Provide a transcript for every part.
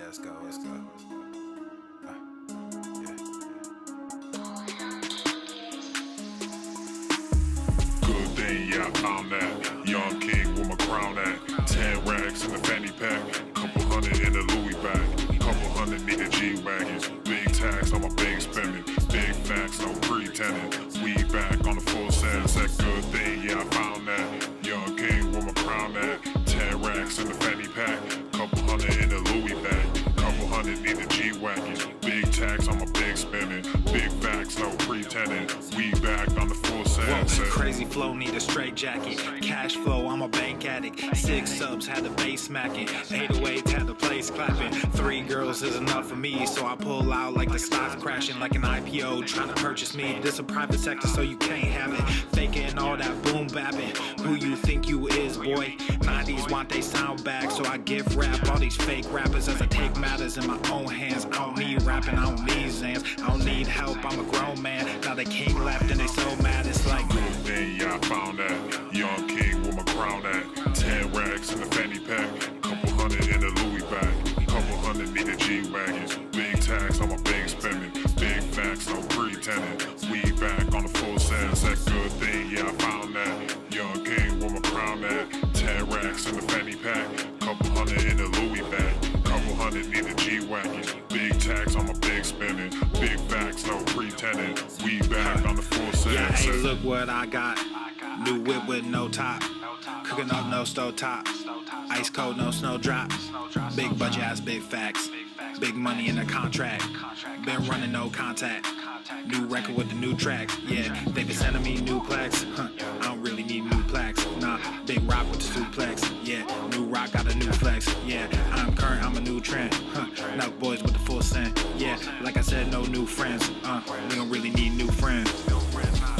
let's go. Yeah. Good thing, yeah, I found that. Young king with my crown at. 10 racks in the fanny pack. Couple hundred in the Louis bag. Couple hundred need a G-Wagon. Big tax on my big spending. Big facts, no pretending. We back on the full sense. That good thing, yeah, I found that. Young king with my crown at. 10 racks in the fanny pack. Couple hundred in the Louis bag. Couple hundred need a G-Wagon. Big tax on my big spending. Big facts, no pretending. We back on the full sense. Crazy flow, need a straight jacket. Cash flow, I'm a bank addict. 6 subs, had the bass smacking. 808, had the place clapping. 3 girls is enough for me, so I pull out like the stock's crashing. Like an IPO, trying to purchase me. This a private sector, so you can't have it. Faking all that boom bapping. Who you think you is, boy? 90s want they sound back, so I gift rap all these fake rappers as I take matters in my own hands. I don't need rapping, I don't need Zans. I don't need help, I'm a grown man. Now they king left and they so mad, it's like good thing, yeah, I found that. Young king with my crown at. 10 racks in the fanny pack. Couple hundred in the Louis bag. Couple hundred need a G-Wagon. Big tax on my big spending. Big facts, no pretending. We back on the full sense. That good thing, yeah, I found that. Young king with my crown at. 10 racks in the fanny pack. Couple hundred in the Louis bag. Couple hundred need a G-Wagon. Big tax on my big spending. Big facts, no pretending. We back on the full sense. yeah, hey, look what I got. New whip with no top. Cooking up no stove top. Ice cold, no snowdrop. Big budget ass, big facts. Big money in the contract. Been running no contact. New record with the new tracks. Yeah, they been sending me new plaques. I don't really need new plaques. Nah, big rock with the suplex. Yeah, new rock got a new flex. Yeah, I'm current, I'm a new trend. Now boys with the full scent. Yeah, like I said, no new friends. We don't really need new friends.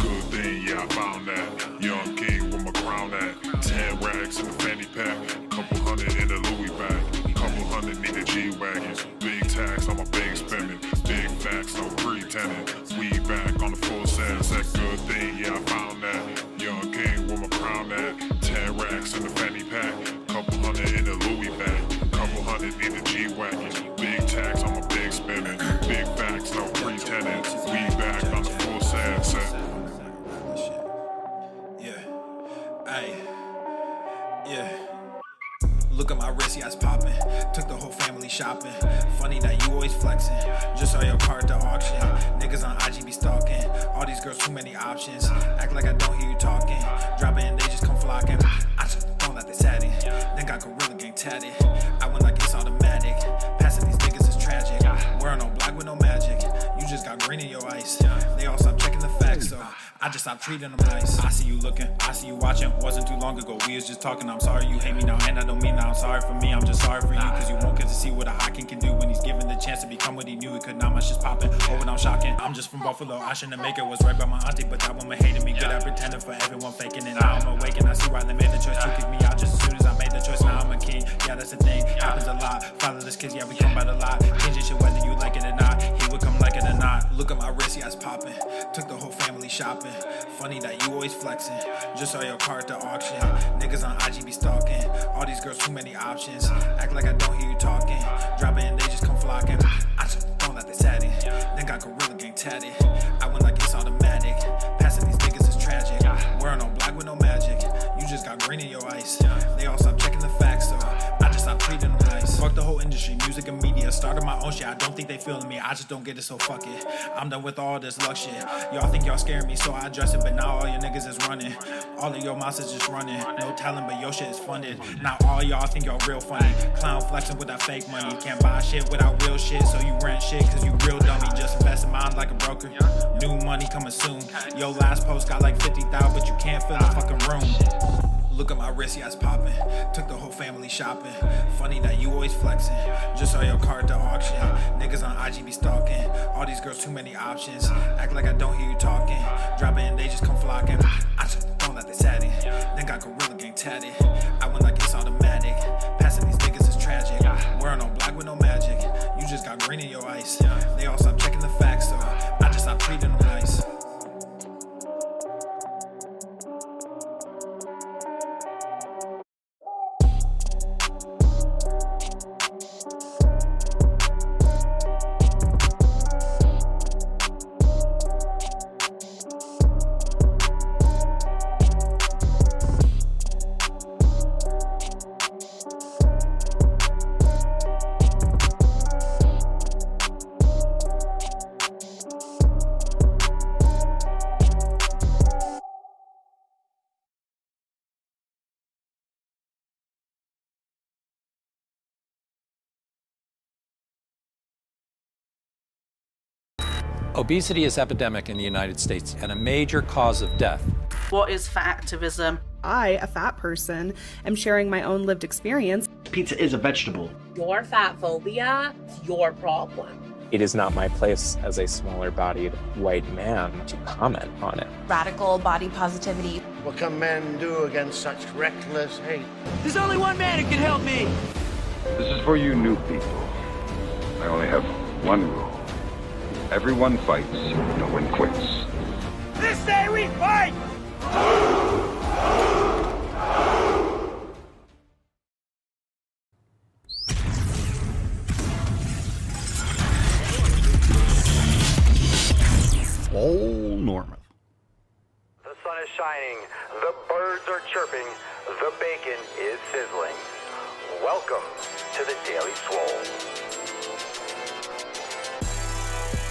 Good thing, yeah, I found that. Young king with my crown at. 10 racks in the fanny pack. Couple hundred in the Louis bag. Couple hundred need a G-Wagon. Big tax on my big spending. Big facts, no pretending. We back on the full sense. That good thing, yeah, I found that. Young king with my crown at. 10 racks in the fanny pack. Couple hundred in the Louis bag. Couple hundred need a G-Wagon. Big tax on my big spending. Big facts, no pretending. We back on the full sense. Yeah. Look at my wrist, yeah, it's poppin'. Took the whole family shopping. Funny that you always flexing. Just saw your car at the auction. Niggas on IG be stalking. All these girls, too many options. Act like I don't hear you talking. Drop it and they just come flocking. I just don't let they satin. Then got Gorilla Gang tatted. I went like it's automatic. Passing these niggas is tragic. Wearing no black with no magic. You just got green in your ice. They all stop checking the facts, so I just stopped treating them nice. I see you looking, I see you watching. Wasn't too long ago, we was just talking. I'm sorry you hate me now, and I don't mean that I'm sorry for me. I'm just sorry for you, cause you won't get to see what a hot king can do when he's given the chance to become what he knew he could. Now my shit's popping, oh, and I'm shocking. I'm just from Buffalo, I shouldn't make it. Was right by my auntie, but that woman hated me. Good at pretending for everyone faking it. Now I'm awake and I see why they made the choice to kick me out just as soon as I made the choice. Now I'm a king, yeah, that's the thing. Happens a lot. Fatherless kids, yeah, we come by the lot. Changing shit whether you like it or not. He would come like it or not. Look at my wrist, yeah, it's popping. Took the whole family shopping. Funny that you always flexing. Just saw your car at the auction. Niggas on IG be stalking. All these girls, too many options. Act like I don't hear you talking. Drop it and they just come flocking. I just don't let they satin. Then got Gorilla Gang tatted. I went like it's automatic. Passing these niggas is tragic. Wearing no black with no magic. You just got green in your ice. They all stop checking the facts, so I just stopped treating them nice. Fuck the whole industry, music and media. Started my own shit, I don't think they feeling me. I just don't get it, so fuck it. I'm done with all this luck shit. Y'all think y'all scaring me, so I address it. But now all your niggas is running. All of your monsters just running. No talent, but your shit is funded. Now all y'all think y'all real funny. Clown flexing with that fake money. Can't buy shit without real shit, so you rent shit cause you real dummy. Just invest in mine like a broker. New money coming soon. Your last post got like 50,000, but you can't fill the fucking room. Look at my wrist, yeah, it's popping. Took the whole family shopping. Funny that you always flexing. Just saw your car at the auction. Niggas on IG be stalking. All these girls, too many options. Act like I don't hear you talking. Drop it and they just come flocking. I just don't let they satin. Then got Gorilla Gang tatted. I went like it's automatic. Passing these niggas is tragic. Wearing no black with no magic. You just got green in your ice. They all stop checking the facts, so I just stopped treating them nice. Obesity is epidemic in the United States and a major cause of death. What is fat activism? I, a fat person, am sharing my own lived experience. Pizza is a vegetable. Your fat phobia is your problem. It is not my place as a smaller-bodied white man to comment on it. Radical body positivity. What can men do against such reckless hate? There's only one man who can help me. This is for you new people. I only have one rule. Everyone fights, no one quits. This day we fight! Swole Norman. The sun is shining, the birds are chirping, the bacon is sizzling. Welcome to the Daily Swole.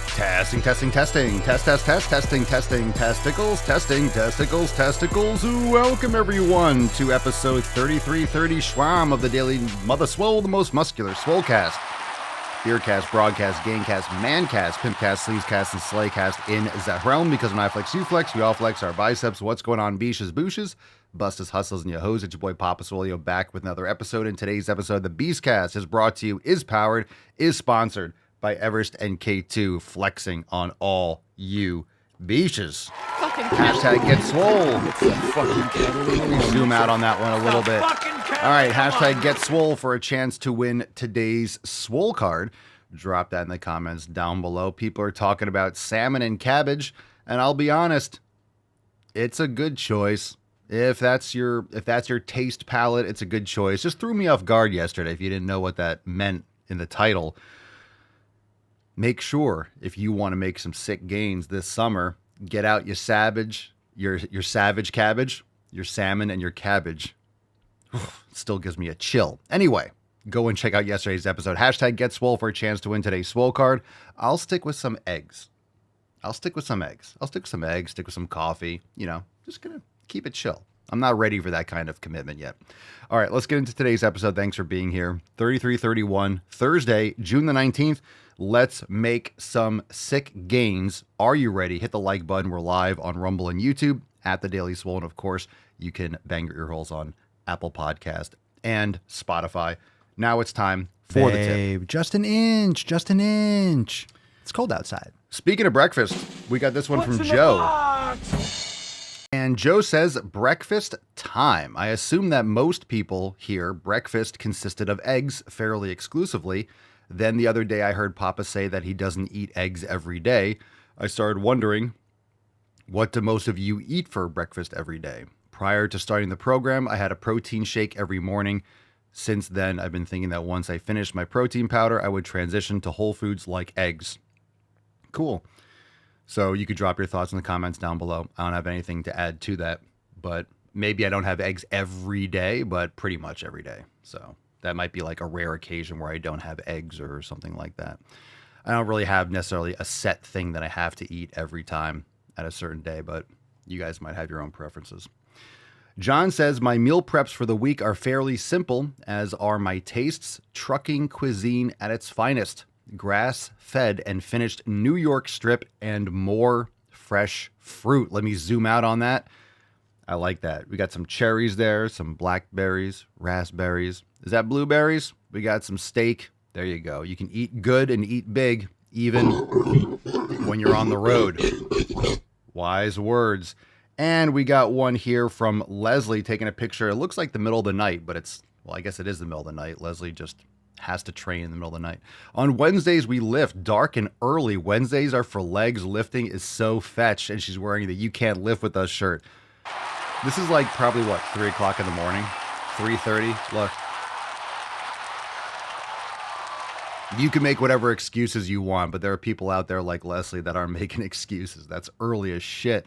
Testing. Testing, testing, testicles. Welcome everyone to episode 3330 Schwam of the Daily Mother Swole, the most muscular Swolecast. Beercast, Broadcast, Gamecast, Mancast, Pimpcast, Sleazecast, and Slaycast in that realm, because when I flex, you flex, we all flex our biceps. What's going on, beaches, booshes, bustas, hustles, and yo-hos? It's your boy Papa Swolio back with another episode. In today's episode, the Beastcast is brought to you, is powered, is sponsored by Everest and K2, flexing on all you beaches. Hashtag get swole. Let me zoom out on that one a little bit. All right, hashtag get swole for a chance to win today's Swole card. Drop that in the comments down below. People are talking about salmon and cabbage, and I'll be honest, it's a good choice. If that's your taste palette, it's a good choice. Just threw me off guard yesterday if you didn't know what that meant in the title. Make sure, if you want to make some sick gains this summer, get out your savage cabbage, your salmon, and your cabbage. It still gives me a chill. Anyway, go and check out yesterday's episode. Hashtag get swole for a chance to win today's Swole card. I'll stick with some eggs. Stick with some coffee. You know, just going to keep it chill. I'm not ready for that kind of commitment yet. All right, let's get into today's episode. Thanks for being here. 3331, Thursday, June the 19th. Let's make some sick gains. Are you ready? Hit the like button. We're live on Rumble and YouTube at The Daily Swole. And of course, you can bang your ear holes on Apple Podcast and Spotify. Now it's time for the tip. Just an inch. It's cold outside. Speaking of breakfast, we got this one from Joe. And Joe says, breakfast time. I assume that most people here, breakfast consisted of eggs fairly exclusively. Then the other day I heard Papa say that he doesn't eat eggs every day. I started wondering, what do most of you eat for breakfast every day? Prior to starting the program, I had a protein shake every morning. Since then, I've been thinking that once I finished my protein powder, I would transition to whole foods like eggs. Cool. So you could drop your thoughts in the comments down below. I don't have anything to add to that, but maybe I don't have eggs every day, but pretty much every day. So that might be like a rare occasion where I don't have eggs or something like that. I don't really have necessarily a set thing that I have to eat every time at a certain day, but you guys might have your own preferences. John says, my meal preps for the week are fairly simple, as are my tastes. Trucking cuisine at its finest. Grass-fed and finished New York strip and more fresh fruit. Let me zoom out on that. I like that. We got some cherries there, some blackberries, raspberries. Is that blueberries? We got some steak. There you go. You can eat good and eat big, even when you're on the road. Wise words. And we got one here from Leslie taking a picture. It looks like the middle of the night, but well, I guess it is the middle of the night. Leslie just has to train in the middle of the night. On Wednesdays, we lift dark and early. Wednesdays are for legs. Lifting is so fetch. And she's wearing the You Can't Lift With Us shirt. This is like probably, 3 o'clock in the morning? 3:30? Look. You can make whatever excuses you want, but there are people out there like Leslie that aren't making excuses. That's early as shit.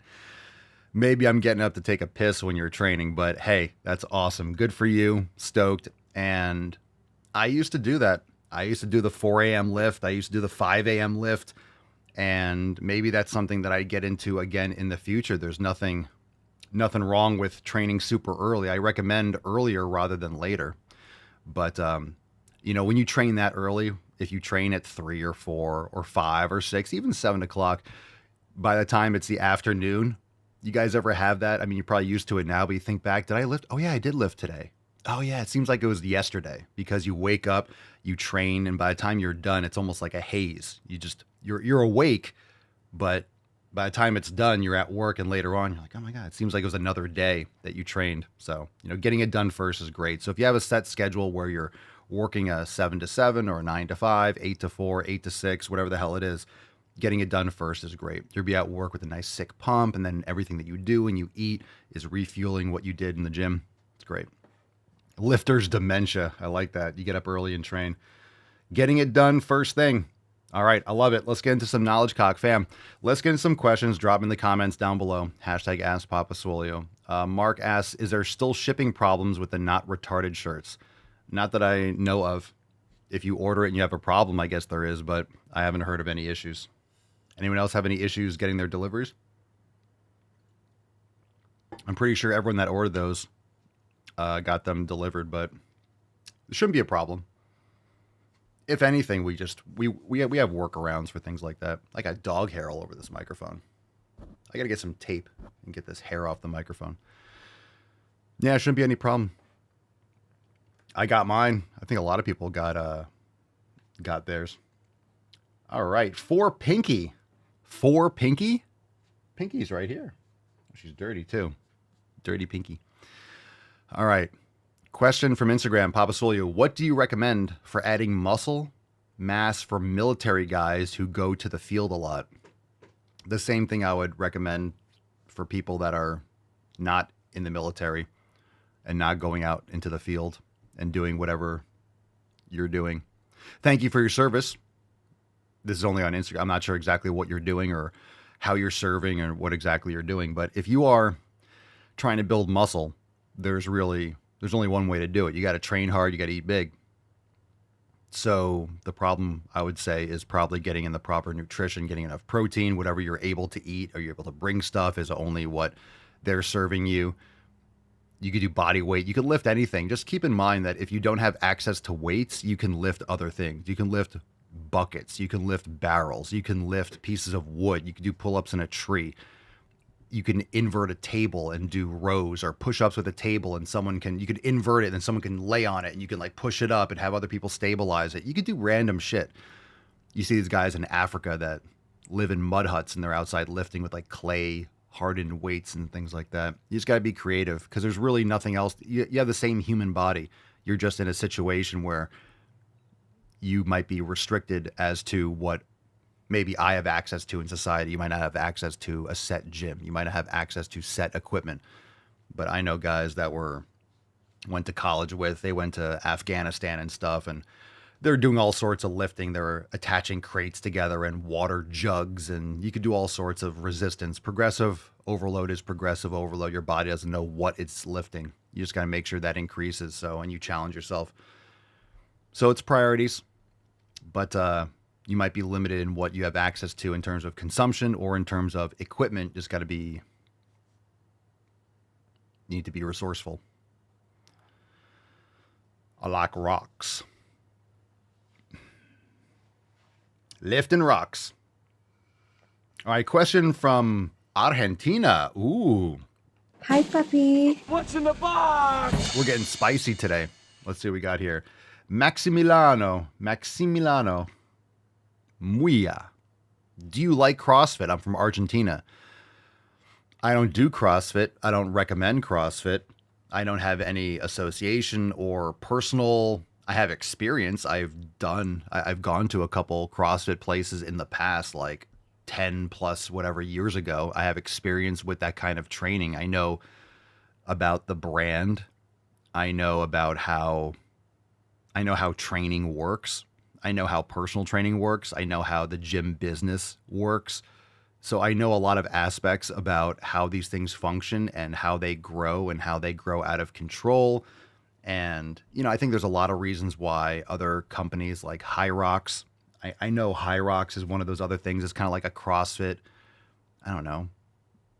Maybe I'm getting up to take a piss when you're training, but hey, that's awesome. Good for you. Stoked. And I used to do that. I used to do the 4 a.m. lift. I used to do the 5 a.m. lift. And maybe that's something that I get into again in the future. There's nothing wrong with training super early. I recommend earlier rather than later. But You know, when you train that early, if you train at 3 or 4 or 5 or 6, even 7 o'clock, by the time it's the afternoon, you guys ever have that? I mean, you're probably used to it now, but you think back, did I lift? Oh yeah, I did lift today. Oh yeah, it seems like it was yesterday, because you wake up, you train, and by the time you're done, it's almost like a haze. You're awake, but by the time it's done, you're at work, and later on, you're like, oh my God, it seems like it was another day that you trained. So, you know, getting it done first is great. So if you have a set schedule where you're working a 7 to 7 or a 9 to 5, 8 to 4, 8 to 6, whatever the hell it is, getting it done first is great. You'll be at work with a nice sick pump, and then everything that you do and you eat is refueling what you did in the gym. It's great. Lifter's dementia. I like that. You get up early and train. Getting it done first thing. All right. I love it. Let's get into some knowledge, cock fam. Let's get into some questions. Drop in the comments down below. Hashtag Ask Papa Swolio. Mark asks, is there still shipping problems with the not retarded shirts? Not that I know of. If you order it and you have a problem, I guess there is, but I haven't heard of any issues. Anyone else have any issues getting their deliveries? I'm pretty sure everyone that ordered those got them delivered, but it shouldn't be a problem. If anything, we have workarounds for things like that. I got dog hair all over this microphone. I got to get some tape and get this hair off the microphone. Yeah, it shouldn't be any problem. I got mine. I think a lot of people got theirs. All right, for Pinky. For Pinky? Pinky's right here. She's dirty too. Dirty Pinky. All right. Question from Instagram, Papa Swolio. What do you recommend for adding muscle mass for military guys who go to the field a lot? The same thing I would recommend for people that are not in the military and not going out into the field and doing whatever you're doing. Thank you for your service. This is only on Instagram. I'm not sure exactly what you're doing or how you're serving or what exactly you're doing. But if you are trying to build muscle, there's only one way to do it. You got to train hard. You got to eat big. So the problem, I would say, is probably getting in the proper nutrition, getting enough protein, whatever you're able to eat. Are you able to bring stuff? Is only what they're serving you? You could do body weight. You could lift anything. Just keep in mind that if you don't have access to weights, you can lift other things. You can lift buckets. You can lift barrels. You can lift pieces of wood. You can do pull-ups in a tree. You can invert a table and do rows, or push-ups with a table, and you could invert it and then someone can lay on it and you can like push it up and have other people stabilize it. You could do random shit. You see these guys in Africa that live in mud huts and they're outside lifting with like clay hardened weights and things like that. You just got to be creative because there's really nothing else. You have the same human body. You're just in a situation where you might be restricted as to what maybe I have access to in society. You might not have access to a set gym. You might not have access to set equipment. But I know guys that went to college with, they went to Afghanistan and stuff, and they're doing all sorts of lifting. They're attaching crates together and water jugs, and you could do all sorts of resistance. Progressive overload is progressive overload. Your body doesn't know what it's lifting. You just got to make sure that increases. And you challenge yourself. So it's priorities, but you might be limited in what you have access to in terms of consumption or in terms of equipment. Just got to be, you need to be resourceful. I like rocks. Lifting rocks. All right, question from Argentina. Ooh. Hi, puppy. What's in the box? We're getting spicy today. Let's see what we got here. Maximiliano. Muya. Do you like CrossFit? I'm from Argentina. I don't do CrossFit. I don't recommend CrossFit. I don't have any association or personal. I have experience. I've gone to a couple CrossFit places in the past, like 10 plus whatever years ago. I have experience with that kind of training. I know about the brand. I know how training works. I know how personal training works. I know how the gym business works. So I know a lot of aspects about how these things function and how they grow out of control. And, I think there's a lot of reasons why other companies like High Rocks, I know High Rocks is one of those other things. It's kind of like a CrossFit. I don't know.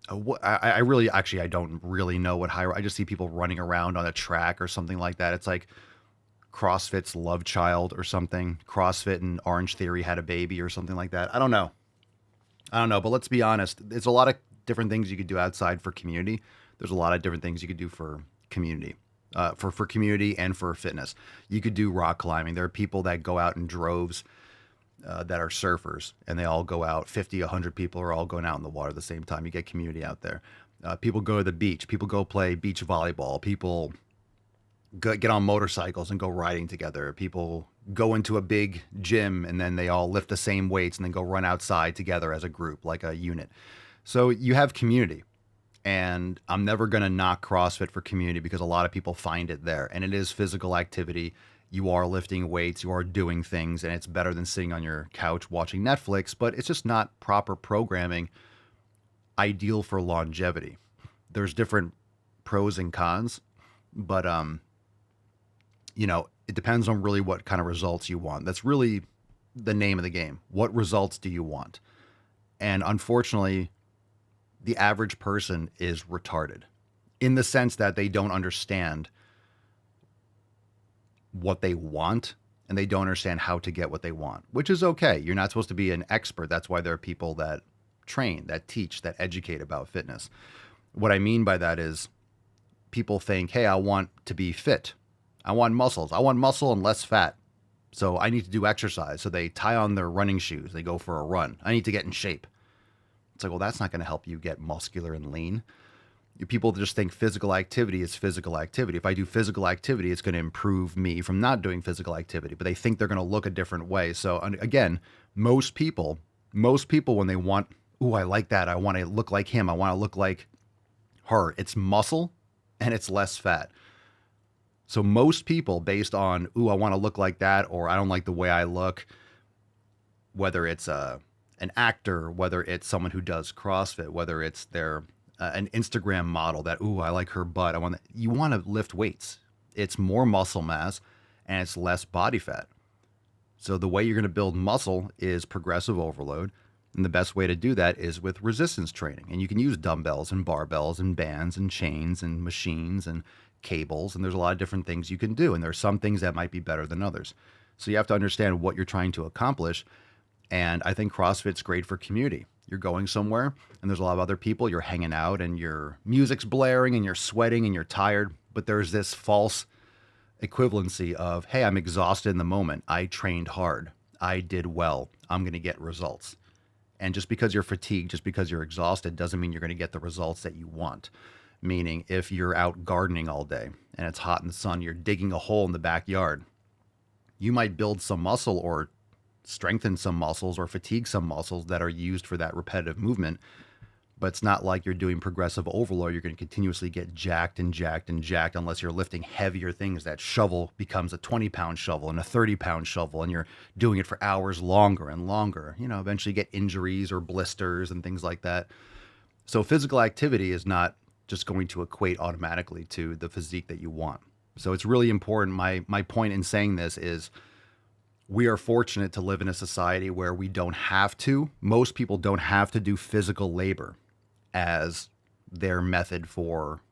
I don't really know what High Rocks, I just see people running around on a track or something like that. It's like CrossFit's love child or something. CrossFit and Orange Theory had a baby or something like that. I don't know. But let's be honest. There's a lot of different things you could do outside for community. There's a lot of different things you could do for community, for community and for fitness. You could do rock climbing. There are people that go out in droves that are surfers, and they all go out. 50, 100 people are all going out in the water at the same time. You get community out there. People go to the beach. People go play beach volleyball. People get on motorcycles and go riding together. People go into a big gym and then they all lift the same weights and then go run outside together as a group, like a unit. So you have community. And I'm never going to knock CrossFit for community because a lot of people find it there. And it is physical activity. You are lifting weights, you are doing things, and it's better than sitting on your couch watching Netflix, but it's just not proper programming ideal for longevity. There's different pros and cons, but it depends on really what kind of results you want. That's really the name of the game. What results do you want? And unfortunately, the average person is retarded in the sense that they don't understand what they want and they don't understand how to get what they want, which is okay. You're not supposed to be an expert. That's why there are people that train, that teach, that educate about fitness. What I mean by that is people think, hey, I want to be fit. I want muscles. I want muscle and less fat. So I need to do exercise. So they tie on their running shoes. They go for a run. I need to get in shape. It's like, well, that's not going to help you get muscular and lean. People just think physical activity is physical activity. If I do physical activity, it's going to improve me from not doing physical activity, but they think they're going to look a different way. So again, most people when they want, ooh, I like that. I want to look like him. I want to look like her. It's muscle and it's less fat. So most people based on, ooh, I want to look like that, or I don't like the way I look, whether it's an actor, whether it's someone who does CrossFit, whether it's an Instagram model that, ooh, I like her butt. You want to lift weights. It's more muscle mass and it's less body fat. So the way you're going to build muscle is progressive overload. And the best way to do that is with resistance training. And you can use dumbbells and barbells and bands and chains and machines and cables. And there's a lot of different things you can do. And there's some things that might be better than others. So you have to understand what you're trying to accomplish. And I think CrossFit's great for community. You're going somewhere and there's a lot of other people, you're hanging out and your music's blaring and you're sweating and you're tired, but there's this false equivalency of, hey, I'm exhausted in the moment. I trained hard. I did well. I'm going to get results. And just because you're fatigued, just because you're exhausted doesn't mean you're going to get the results that you want. Meaning if you're out gardening all day and it's hot in the sun, you're digging a hole in the backyard, you might build some muscle or strengthen some muscles or fatigue some muscles that are used for that repetitive movement. But it's not like you're doing progressive overload. You're going to continuously get jacked and jacked and jacked unless you're lifting heavier things. That shovel becomes a 20-pound shovel and a 30-pound shovel, and you're doing it for hours longer and longer. Eventually you get injuries or blisters and things like that. So physical activity is not just going to equate automatically to the physique that you want. So it's really important. My point in saying this is we are fortunate to live in a society where most people don't have to do physical labor as their method for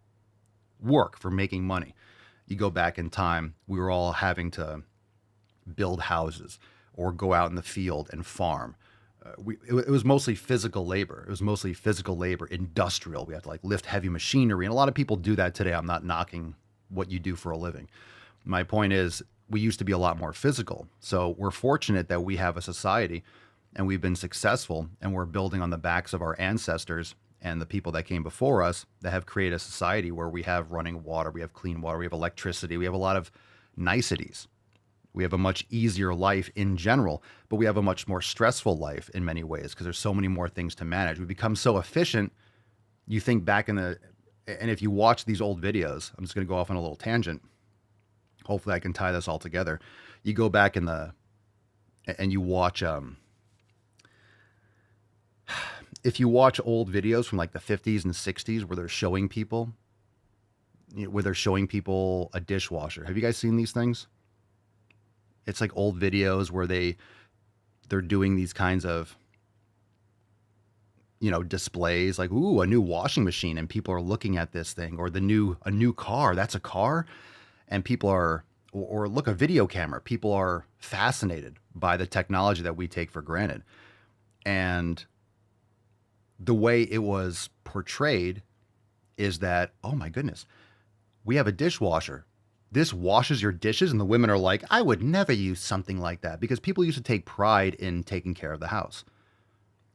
work, for making money. You go back in time, we were all having to build houses or go out in the field and farm. It was mostly physical labor. It was mostly physical labor, industrial. We have to lift heavy machinery. And a lot of people do that today. I'm not knocking what you do for a living. My point is, we used to be a lot more physical. So we're fortunate that we have a society and we've been successful and we're building on the backs of our ancestors and the people that came before us that have created a society where we have running water, we have clean water, we have electricity, we have a lot of niceties. We have a much easier life in general, but we have a much more stressful life in many ways because there's so many more things to manage. We become so efficient. You think back and if you watch these old videos, I'm just going to go off on a little tangent. Hopefully I can tie this all together. You go back and you watch, if you watch old videos from the 50s and 60s where they're showing people a dishwasher. Have you guys seen these things? It's like old videos where they're doing these kinds of, displays like, ooh, a new washing machine. And people are looking at this thing, or a new car. That's a car. And people are or look, a video camera. People are fascinated by the technology that we take for granted. And the way it was portrayed is that, oh my goodness, we have a dishwasher. This washes your dishes. And the women are like, I would never use something like that, because people used to take pride in taking care of the house.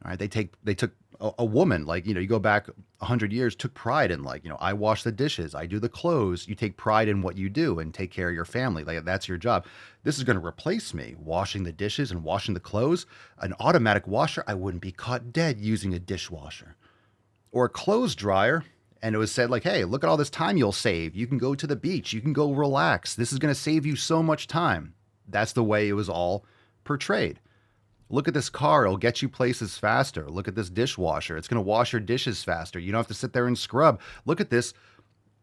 All right. They took a woman, like, you go back 100 years, took pride in, like, I wash the dishes, I do the clothes. You take pride in what you do and take care of your family. Like, that's your job. This is going to replace me washing the dishes and washing the clothes. An automatic washer, I wouldn't be caught dead using a dishwasher or a clothes dryer. And it was said, like, hey, look at all this time you'll save. You can go to the beach. You can go relax. This is going to save you so much time. That's the way it was all portrayed. Look at this car. It'll get you places faster. Look at this dishwasher. It's going to wash your dishes faster. You don't have to sit there and scrub. Look at this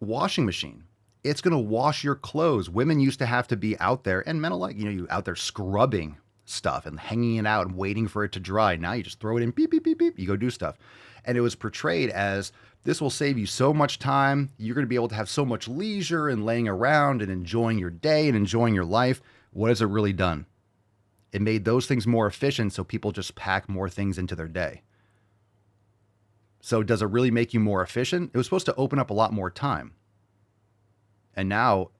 washing machine. It's going to wash your clothes. Women used to have to be out there, and men alike, you out there scrubbing stuff and hanging it out and waiting for it to dry. Now you just throw it in, beep, beep, beep, beep. You go do stuff. And it was portrayed as, this will save you so much time. You're going to be able to have so much leisure and laying around and enjoying your day and enjoying your life. What has it really done? It made those things more efficient, so people just pack more things into their day. So does it really make you more efficient? It was supposed to open up a lot more time. And now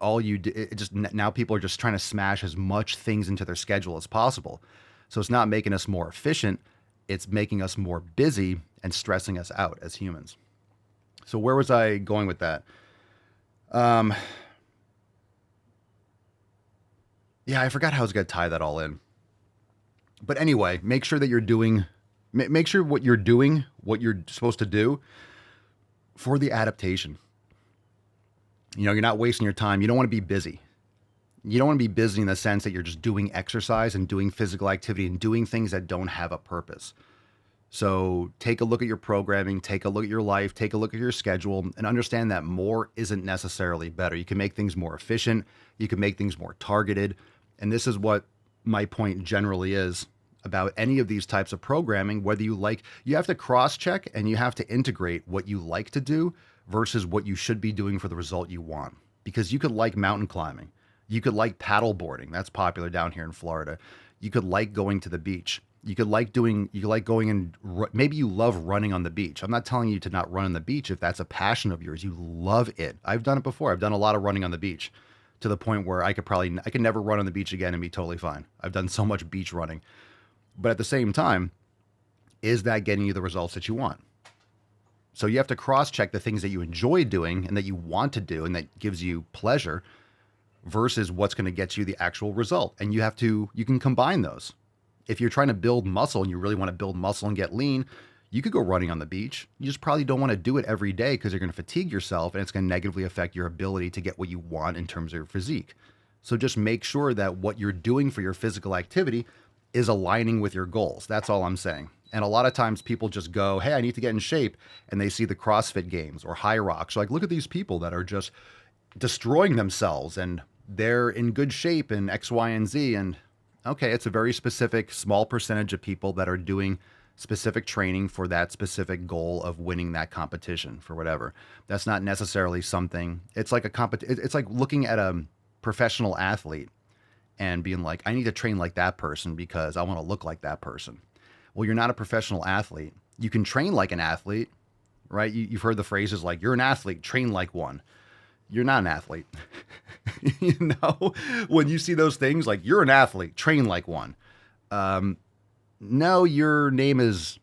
now people are just trying to smash as much things into their schedule as possible. So it's not making us more efficient. It's making us more busy and stressing us out as humans. So where was I going with that? Yeah, I forgot how I was going to tie that all in. But anyway, make sure that make sure what you're doing, what you're supposed to do for the adaptation. You're not wasting your time. You don't want to be busy. You don't want to be busy in the sense that you're just doing exercise and doing physical activity and doing things that don't have a purpose. So take a look at your programming, take a look at your life, take a look at your schedule, and understand that more isn't necessarily better. You can make things more efficient. You can make things more targeted. And this is what my point generally is about any of these types of programming, whether you have to cross-check and you have to integrate what you like to do versus what you should be doing for the result you want. Because you could like mountain climbing. You could like paddle boarding. That's popular down here in Florida. You could like going to the beach. You like going and maybe you love running on the beach. I'm not telling you to not run on the beach if that's a passion of yours. You love it. I've done it before. I've done a lot of running on the beach to the point where I could never run on the beach again and be totally fine. I've done so much beach running. But at the same time, is that getting you the results that you want? So you have to cross-check the things that you enjoy doing and that you want to do and that gives you pleasure versus what's going to get you the actual result. And you can combine those. If you're trying to build muscle and you really want to build muscle and get lean, you could go running on the beach. You just probably don't want to do it every day because you're going to fatigue yourself and it's going to negatively affect your ability to get what you want in terms of your physique. So just make sure that what you're doing for your physical activity is aligning with your goals. That's all I'm saying. And a lot of times people just go, hey, I need to get in shape. And they see the CrossFit games or High Rocks. Like, look at these people that are just destroying themselves and they're in good shape in X, Y, and Z. And okay, it's a very specific small percentage of people that are doing specific training for that specific goal of winning that competition for whatever. That's not necessarily something. It's like it's like looking at a professional athlete and being like, I need to train like that person because I want to look like that person. Well, you're not a professional athlete. You can train like an athlete, right? You've heard the phrases like, you're an athlete, train like one. You're not an athlete. When you see those things like, you're an athlete, train like one. No, your name is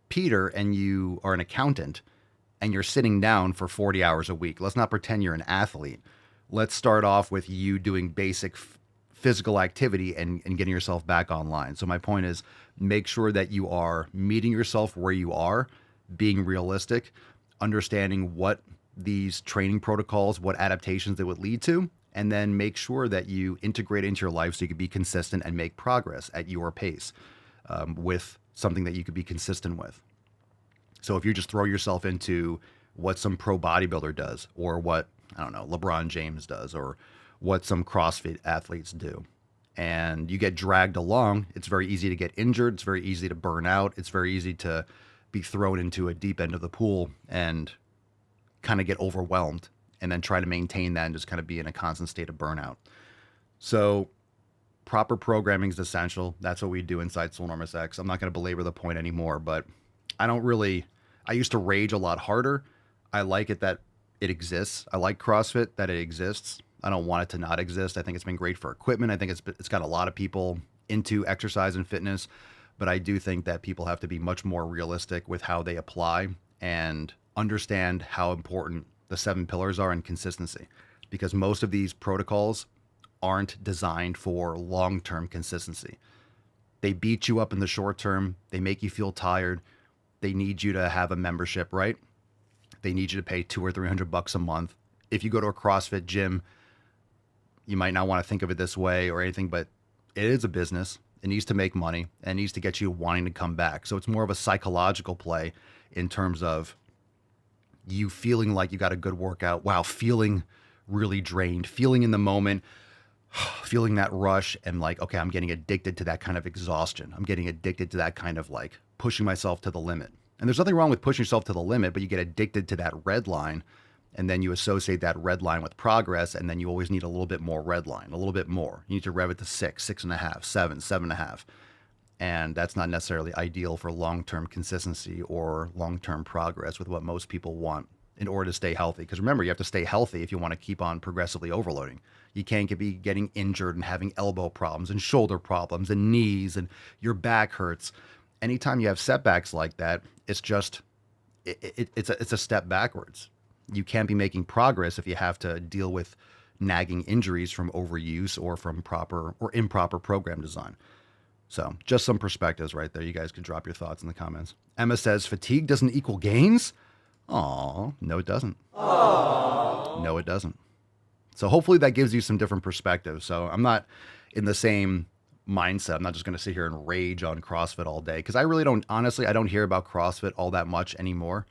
Peter and you are an accountant and you're sitting down for 40 hours a week. Let's not pretend you're an athlete. Let's start off with you doing basic physical activity and getting yourself back online. So my point is, make sure that you are meeting yourself where you are, being realistic, understanding what these training protocols, what adaptations they would lead to, and then make sure that you integrate it into your life so you can be consistent and make progress at your pace with something that you could be consistent with. So if you just throw yourself into what some pro bodybuilder does or what, I don't know, LeBron James does or what some CrossFit athletes do, and you get dragged along, it's very easy to get injured. It's very easy to burn out. It's very easy to be thrown into a deep end of the pool and kind of get overwhelmed and then try to maintain that and just kind of be in a constant state of burnout. So proper programming is essential. That's what we do inside Swolenormous X. I'm not going to belabor the point anymore, but I used to rage a lot harder. I like it that it exists. I like CrossFit that it exists. I don't want it to not exist. I think it's been great for equipment. I think it's got a lot of people into exercise and fitness, but I do think that people have to be much more realistic with how they apply and understand how important the 7 pillars are and consistency, because most of these protocols aren't designed for long-term consistency. They beat you up in the short term. They make you feel tired. They need you to have a membership, right? They need you to pay $200 or $300 a month. If you go to a CrossFit gym, you might not want to think of it this way or anything, but it is a business. It needs to make money and it needs to get you wanting to come back. So it's more of a psychological play in terms of you feeling like you got a good workout, wow, feeling really drained, feeling in the moment, feeling that rush, and like, okay, I'm getting addicted to that kind of exhaustion. I'm getting addicted to that kind of like pushing myself to the limit. And there's nothing wrong with pushing yourself to the limit, but you get addicted to that red line, and then you associate that red line with progress, and then you always need a little bit more red line, a little bit more. You need to rev it to 6, 6.5, 7, 7.5. And that's not necessarily ideal for long-term consistency or long-term progress with what most people want in order to stay healthy. Because remember, you have to stay healthy if you want to keep on progressively overloading. You can't be getting injured and having elbow problems and shoulder problems and knees and your back hurts. Anytime you have setbacks like that, it's just, it's a step backwards. You can't be making progress if you have to deal with nagging injuries from overuse or from proper or improper program design. So just some perspectives right there. You guys can drop your thoughts in the comments. Emma says, fatigue doesn't equal gains? Aw, no, it doesn't. Aww. No, it doesn't. So hopefully that gives you some different perspectives. So I'm not in the same mindset. I'm not just going to sit here and rage on CrossFit all day, because I really don't, honestly, I don't hear about CrossFit all that much anymore.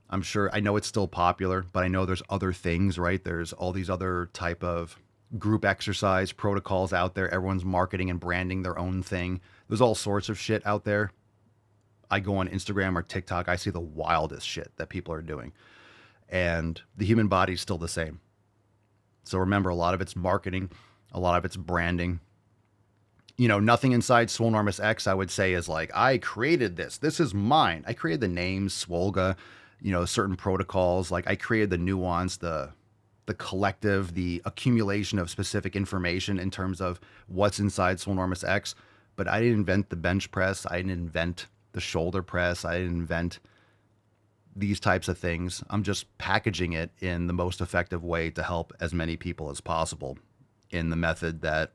I'm sure, I know it's still popular, but I know there's other things, right? There's all these other type of group exercise protocols out there. Everyone's marketing and branding their own thing. There's all sorts of shit out there. I go on Instagram or TikTok, I see the wildest shit that people are doing. And the human body is still the same. So remember, a lot of it's marketing, a lot of it's branding. You know, nothing inside Swolenormous X, I would say, is like, I created this. This is mine. I created the names, Swolga, you know, certain protocols. Like, I created the nuance, the collective, the accumulation of specific information in terms of what's inside Swolenormous X. But I didn't invent the bench press. I didn't invent the shoulder press. I didn't invent these types of things. I'm just packaging it in the most effective way to help as many people as possible in the method that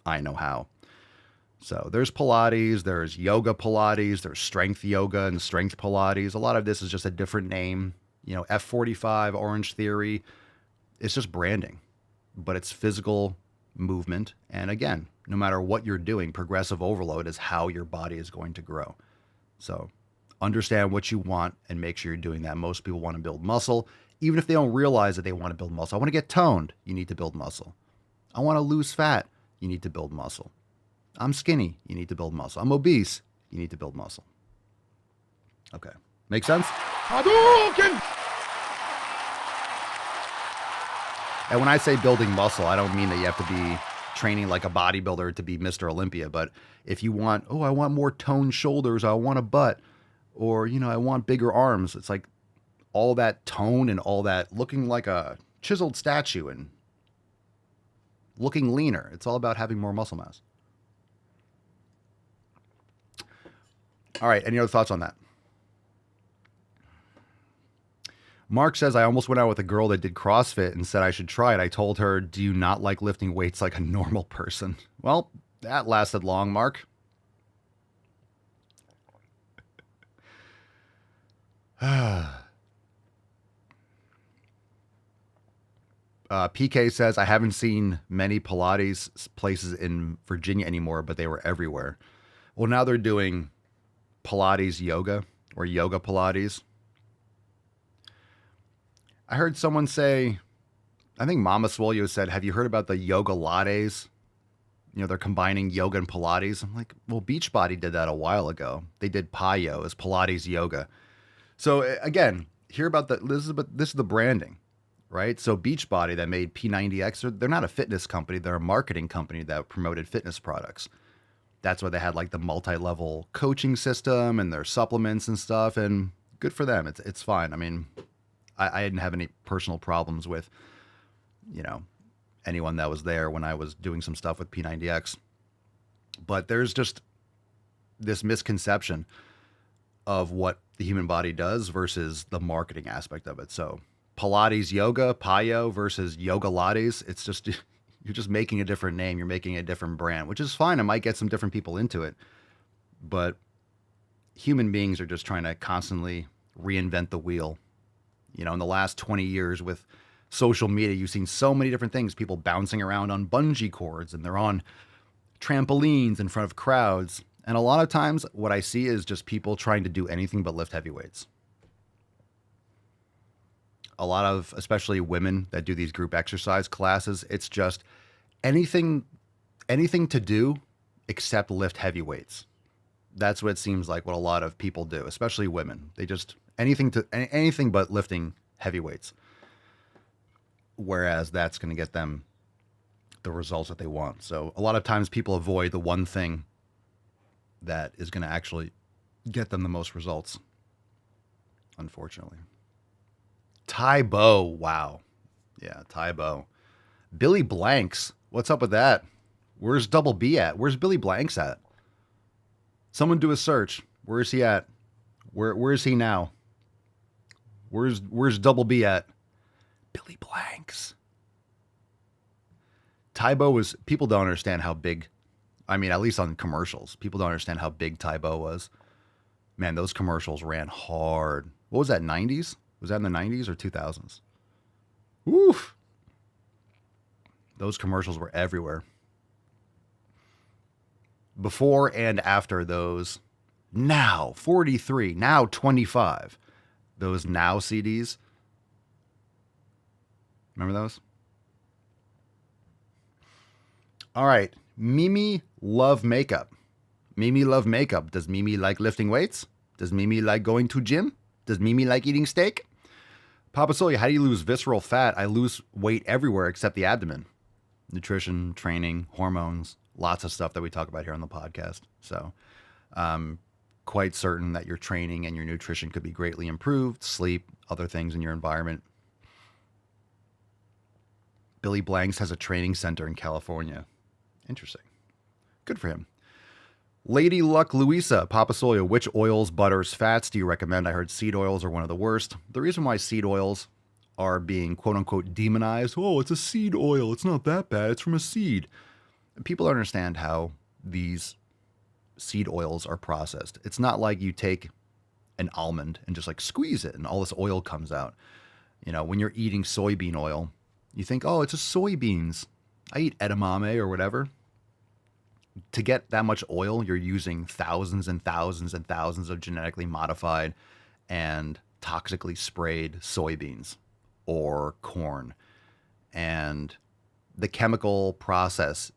I know how. So there's Pilates, there's yoga Pilates, there's strength yoga and strength Pilates. A lot of this is just a different name. You know, F45, Orange Theory. It's just branding, but it's physical movement. And again, no matter what you're doing, progressive overload is how your body is going to grow. So understand what you want and make sure you're doing that. Most people want to build muscle, even if they don't realize that they want to build muscle. I want to get toned. You need to build muscle. I want to lose fat. You need to build muscle. I'm skinny. You need to build muscle. I'm obese. You need to build muscle. Okay. Make sense? Hadouken! And when I say building muscle, I don't mean that you have to be training like a bodybuilder to be Mr. Olympia. But if you want, oh, I want more toned shoulders, I want a butt, or, you know, I want bigger arms. It's like all that tone and all that looking like a chiseled statue and looking leaner. It's all about having more muscle mass. All right. Any other thoughts on that? Mark says, I almost went out with a girl that did CrossFit and said I should try it. I told her, do you not like lifting weights like a normal person? Well, that lasted long, Mark. PK says, I haven't seen many Pilates places in Virginia anymore, but they were everywhere. Well, now they're doing Pilates yoga or yoga Pilates. I heard someone say, I think Mama Swolio said, have you heard about the yoga lattes? You know, they're combining yoga and Pilates. I'm like, well, Beachbody did that a while ago. They did Payo as Pilates yoga. So again, hear about this is the branding. right? So Beachbody that made P90X, they're not a fitness company. They're a marketing company that promoted fitness products. That's why they had like the multi-level coaching system and their supplements and stuff. And good for them. It's fine. I mean, I didn't have any personal problems with, anyone that was there when I was doing some stuff with P90X. But there's just this misconception of what the human body does versus the marketing aspect of it. So Pilates yoga, Payo versus yoga lattes. It's just, you're just making a different name. You're making a different brand, which is fine. It might get some different people into it, but human beings are just trying to constantly reinvent the wheel. In the last 20 years with social media, you've seen so many different things, people bouncing around on bungee cords and they're on trampolines in front of crowds. And a lot of times what I see is just people trying to do anything but lift heavy weights. A lot of, especially women that do these group exercise classes, it's just anything to do except lift heavy weights. That's what it seems like what a lot of people do, especially women. They just anything but lifting heavy weights. Whereas that's going to get them the results that they want. So a lot of times people avoid the one thing that is going to actually get them the most results, unfortunately. Tybo, wow. Yeah, Tybo. Billy Blanks, what's up with that? Where's Double B at? Where's Billy Blanks at? Someone do a search. Where is he at? Where is he now? Where's Double B at? Billy Blanks. Tybo was, people don't understand how big, I mean, at least on commercials, people don't understand how big Tybo was. Man, those commercials ran hard. What was that, 90s? Was that in the 90s or 2000s? Oof. Those commercials were everywhere. Before and after those, now 43, now 25. Those Now CDs. Remember those? All right. Mimi love makeup. Mimi love makeup. Does Mimi like lifting weights? Does Mimi like going to gym? Does Mimi like eating steak? Papa Swole, how do you lose visceral fat? I lose weight everywhere except the abdomen. Nutrition, training, hormones, lots of stuff that we talk about here on the podcast. So quite certain that your training and your nutrition could be greatly improved. Sleep, other things in your environment. Billy Blanks has a training center in California. Interesting. Good for him. Lady Luck Louisa, Papa Swole, which oils, butters, fats do you recommend? I heard seed oils are one of the worst. The reason why seed oils are being quote unquote demonized, oh, it's a seed oil, it's not that bad, it's from a seed. People don't understand how these seed oils are processed. It's not like you take an almond and just like squeeze it and all this oil comes out. When you're eating soybean oil, you think, oh, it's just soybeans. I eat edamame or whatever. To get that much oil, you're using thousands and thousands and thousands of genetically modified and toxically sprayed soybeans or corn. And the chemical process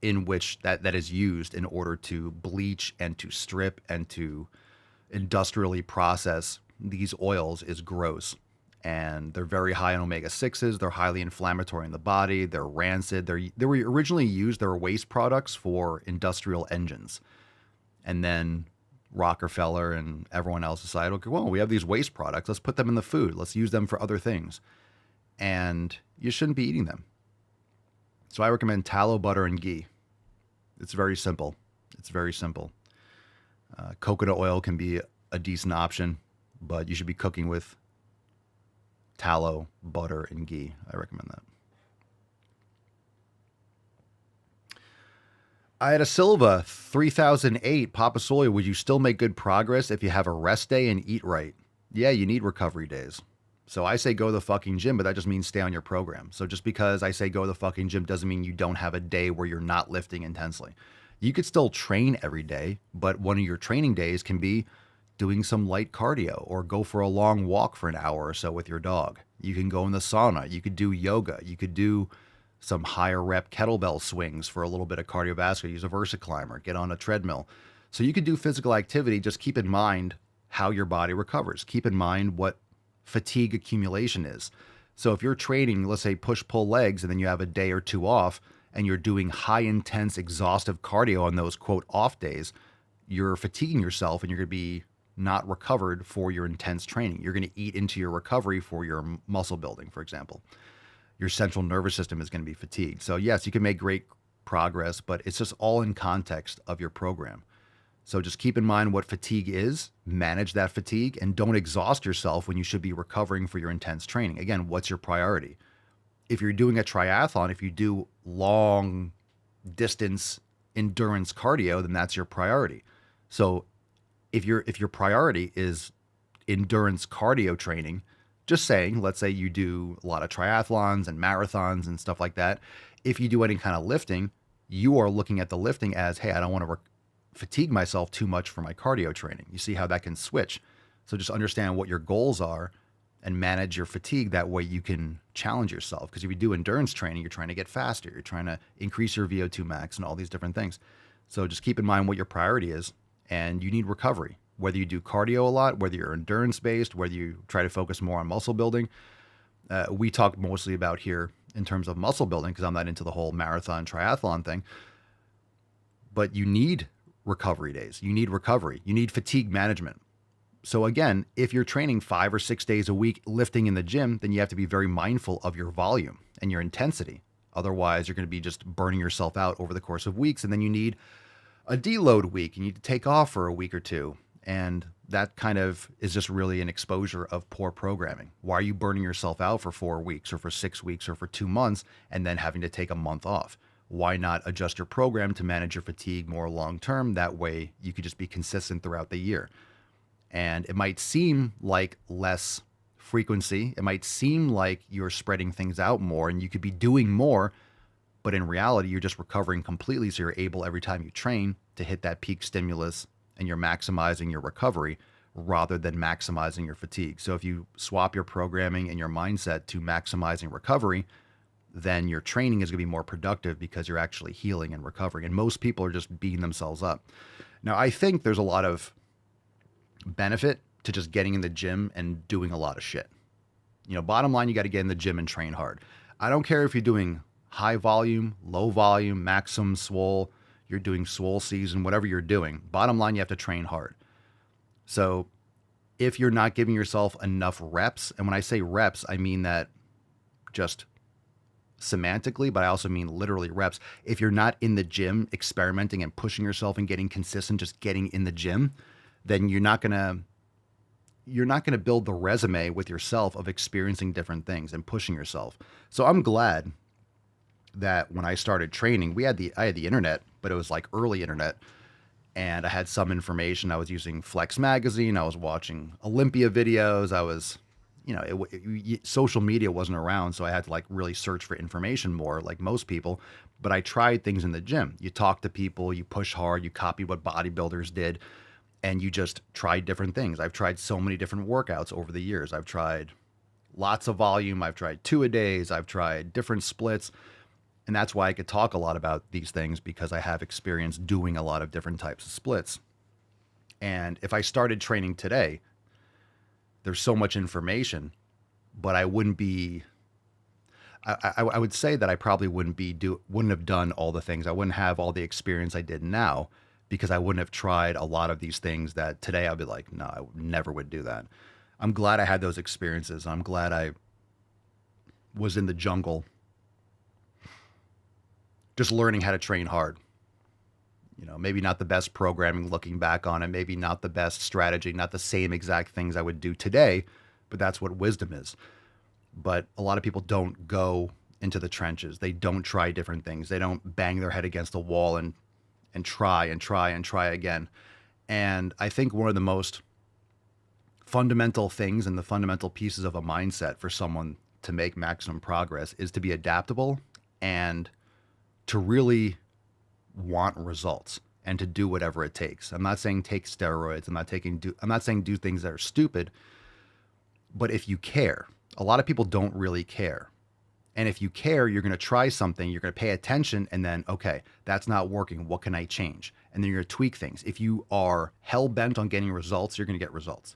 in which that is used in order to bleach and to strip and to industrially process these oils is gross. And they're very high in omega-6s. They're highly inflammatory in the body. They're rancid. They were originally used, they were waste products for industrial engines. And then Rockefeller and everyone else decided, okay, well, we have these waste products. Let's put them in the food. Let's use them for other things. And you shouldn't be eating them. So I recommend tallow, butter, and ghee. It's very simple. It's very simple. Coconut oil can be a decent option, but you should be cooking with tallow, butter, and ghee. I recommend that. Ida Silva, 3008, Papa Swole, would you still make good progress if you have a rest day and eat right? Yeah, you need recovery days. So I say go to the fucking gym, but that just means stay on your program. So just because I say go to the fucking gym doesn't mean you don't have a day where you're not lifting intensely. You could still train every day, but one of your training days can be doing some light cardio or go for a long walk for an hour or so with your dog. You can go in the sauna. You could do yoga. You could do some higher rep kettlebell swings for a little bit of cardiovascular. Use a VersaClimber, get on a treadmill. So you could do physical activity. Just keep in mind how your body recovers. Keep in mind what fatigue accumulation is. So if you're training, let's say push-pull legs, and then you have a day or two off, and you're doing high-intense, exhaustive cardio on those, quote, off days, you're fatiguing yourself and you're going to be not recovered for your intense training. You're going to eat into your recovery for your muscle building, for example. Your central nervous system is going to be fatigued. So yes, you can make great progress, but it's just all in context of your program. So just keep in mind what fatigue is, manage that fatigue, and don't exhaust yourself when you should be recovering for your intense training. Again, what's your priority? If you're doing a triathlon, if you do long distance endurance cardio, then that's your priority. So if your priority is endurance cardio training, just saying, let's say you do a lot of triathlons and marathons and stuff like that. If you do any kind of lifting, you are looking at the lifting as, hey, I don't want to fatigue myself too much for my cardio training. You see how that can switch. So just understand what your goals are and manage your fatigue. That way you can challenge yourself. Because if you do endurance training, you're trying to get faster. You're trying to increase your VO2 max and all these different things. So just keep in mind what your priority is, and you need recovery. Whether you do cardio a lot, whether you're endurance based, whether you try to focus more on muscle building. We talk mostly about here in terms of muscle building because I'm not into the whole marathon triathlon thing. But you need recovery days. You need recovery. You need fatigue management. So again, if you're training 5 or 6 days a week lifting in the gym, then you have to be very mindful of your volume and your intensity. Otherwise, you're going to be just burning yourself out over the course of weeks. And then you need a deload week. You need to take off for a week or two. And that kind of is just really an exposure of poor programming. Why are you burning yourself out for 4 weeks or for 6 weeks or for 2 months and then having to take a month off? Why not adjust your program to manage your fatigue more long term? That way you could just be consistent throughout the year. And it might seem like less frequency. It might seem like you're spreading things out more and you could be doing more, but in reality, you're just recovering completely. So you're able every time you train to hit that peak stimulus and you're maximizing your recovery rather than maximizing your fatigue. So if you swap your programming and your mindset to maximizing recovery, then your training is going to be more productive because you're actually healing and recovering. And most people are just beating themselves up. Now, I think there's a lot of benefit to just getting in the gym and doing a lot of shit. You know, bottom line, you got to get in the gym and train hard. I don't care if you're doing high volume, low volume, maximum swole, you're doing swole season, whatever you're doing. Bottom line, you have to train hard. So if you're not giving yourself enough reps, and when I say reps, I mean that just semantically, but I also mean literally reps. If you're not in the gym experimenting and pushing yourself and getting consistent, just getting in the gym, then you're not going to build the resume with yourself of experiencing different things and pushing yourself. So I'm glad that when I started training, I had the internet, but it was like early internet, and I had some information. I was using Flex magazine. I was watching Olympia videos. I was, social media wasn't around, so I had to like really search for information more, like most people. But I tried things in the gym. You talk to people, you push hard, you copy what bodybuilders did, and you just try different things. I've tried so many different workouts over the years. I've tried lots of volume. I've tried 2-a-days. I've tried different splits. And that's why I could talk a lot about these things, because I have experience doing a lot of different types of splits. And if I started training today, there's so much information, but I wouldn't be, I would say that I probably wouldn't have done all the things. I wouldn't have all the experience I did now, because I wouldn't have tried a lot of these things that today I'd be like, no, I never would do that. I'm glad I had those experiences. I'm glad I was in the jungle just learning how to train hard. Maybe not the best programming looking back on it, maybe not the best strategy, not the same exact things I would do today, but that's what wisdom is. But a lot of people don't go into the trenches. They don't try different things. They don't bang their head against the wall and try again. And I think one of the most fundamental things and the fundamental pieces of a mindset for someone to make maximum progress is to be adaptable and to really want results and to do whatever it takes. I'm not saying take steroids. I'm not saying do things that are stupid, but if you care, a lot of people don't really care. And if you care, you're going to try something, you're going to pay attention, and then, okay, that's not working. What can I change? And then you're going to tweak things. If you are hell bent on getting results, you're going to get results.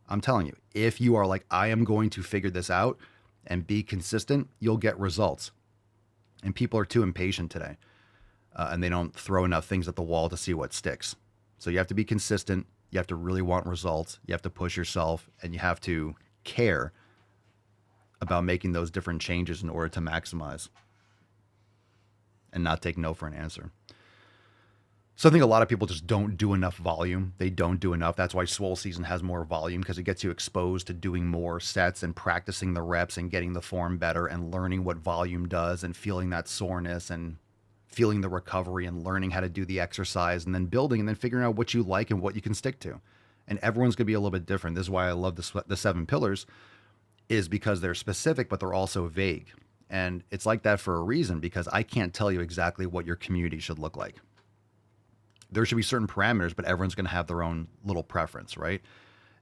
I'm telling you, if you are like, I am going to figure this out, and be consistent, you'll get results. And people are too impatient today, and they don't throw enough things at the wall to see what sticks. So you have to be consistent. You have to really want results. You have to push yourself, and you have to care about making those different changes in order to maximize and not take no for an answer. So I think a lot of people just don't do enough volume. They don't do enough. That's why Swole season has more volume, because it gets you exposed to doing more sets and practicing the reps and getting the form better and learning what volume does and feeling that soreness and feeling the recovery and learning how to do the exercise and then building and then figuring out what you like and what you can stick to. And everyone's going to be a little bit different. This is why I love the 7 pillars, is because they're specific, but they're also vague. And it's like that for a reason, because I can't tell you exactly what your community should look like. There should be certain parameters, but everyone's going to have their own little preference, right?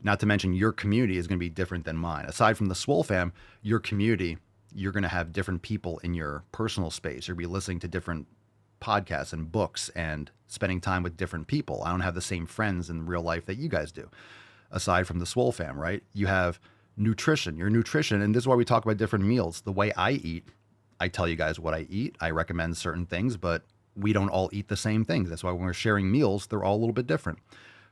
Not to mention your community is going to be different than mine. Aside from the Swole fam, your community, you're going to have different people in your personal space. You'll be listening to different podcasts and books and spending time with different people. I don't have the same friends in real life that you guys do, aside from the Swole fam, right? You have nutrition, your nutrition, and this is why we talk about different meals. The way I eat, I tell you guys what I eat. I recommend certain things, but we don't all eat the same things. That's why when we're sharing meals, they're all a little bit different.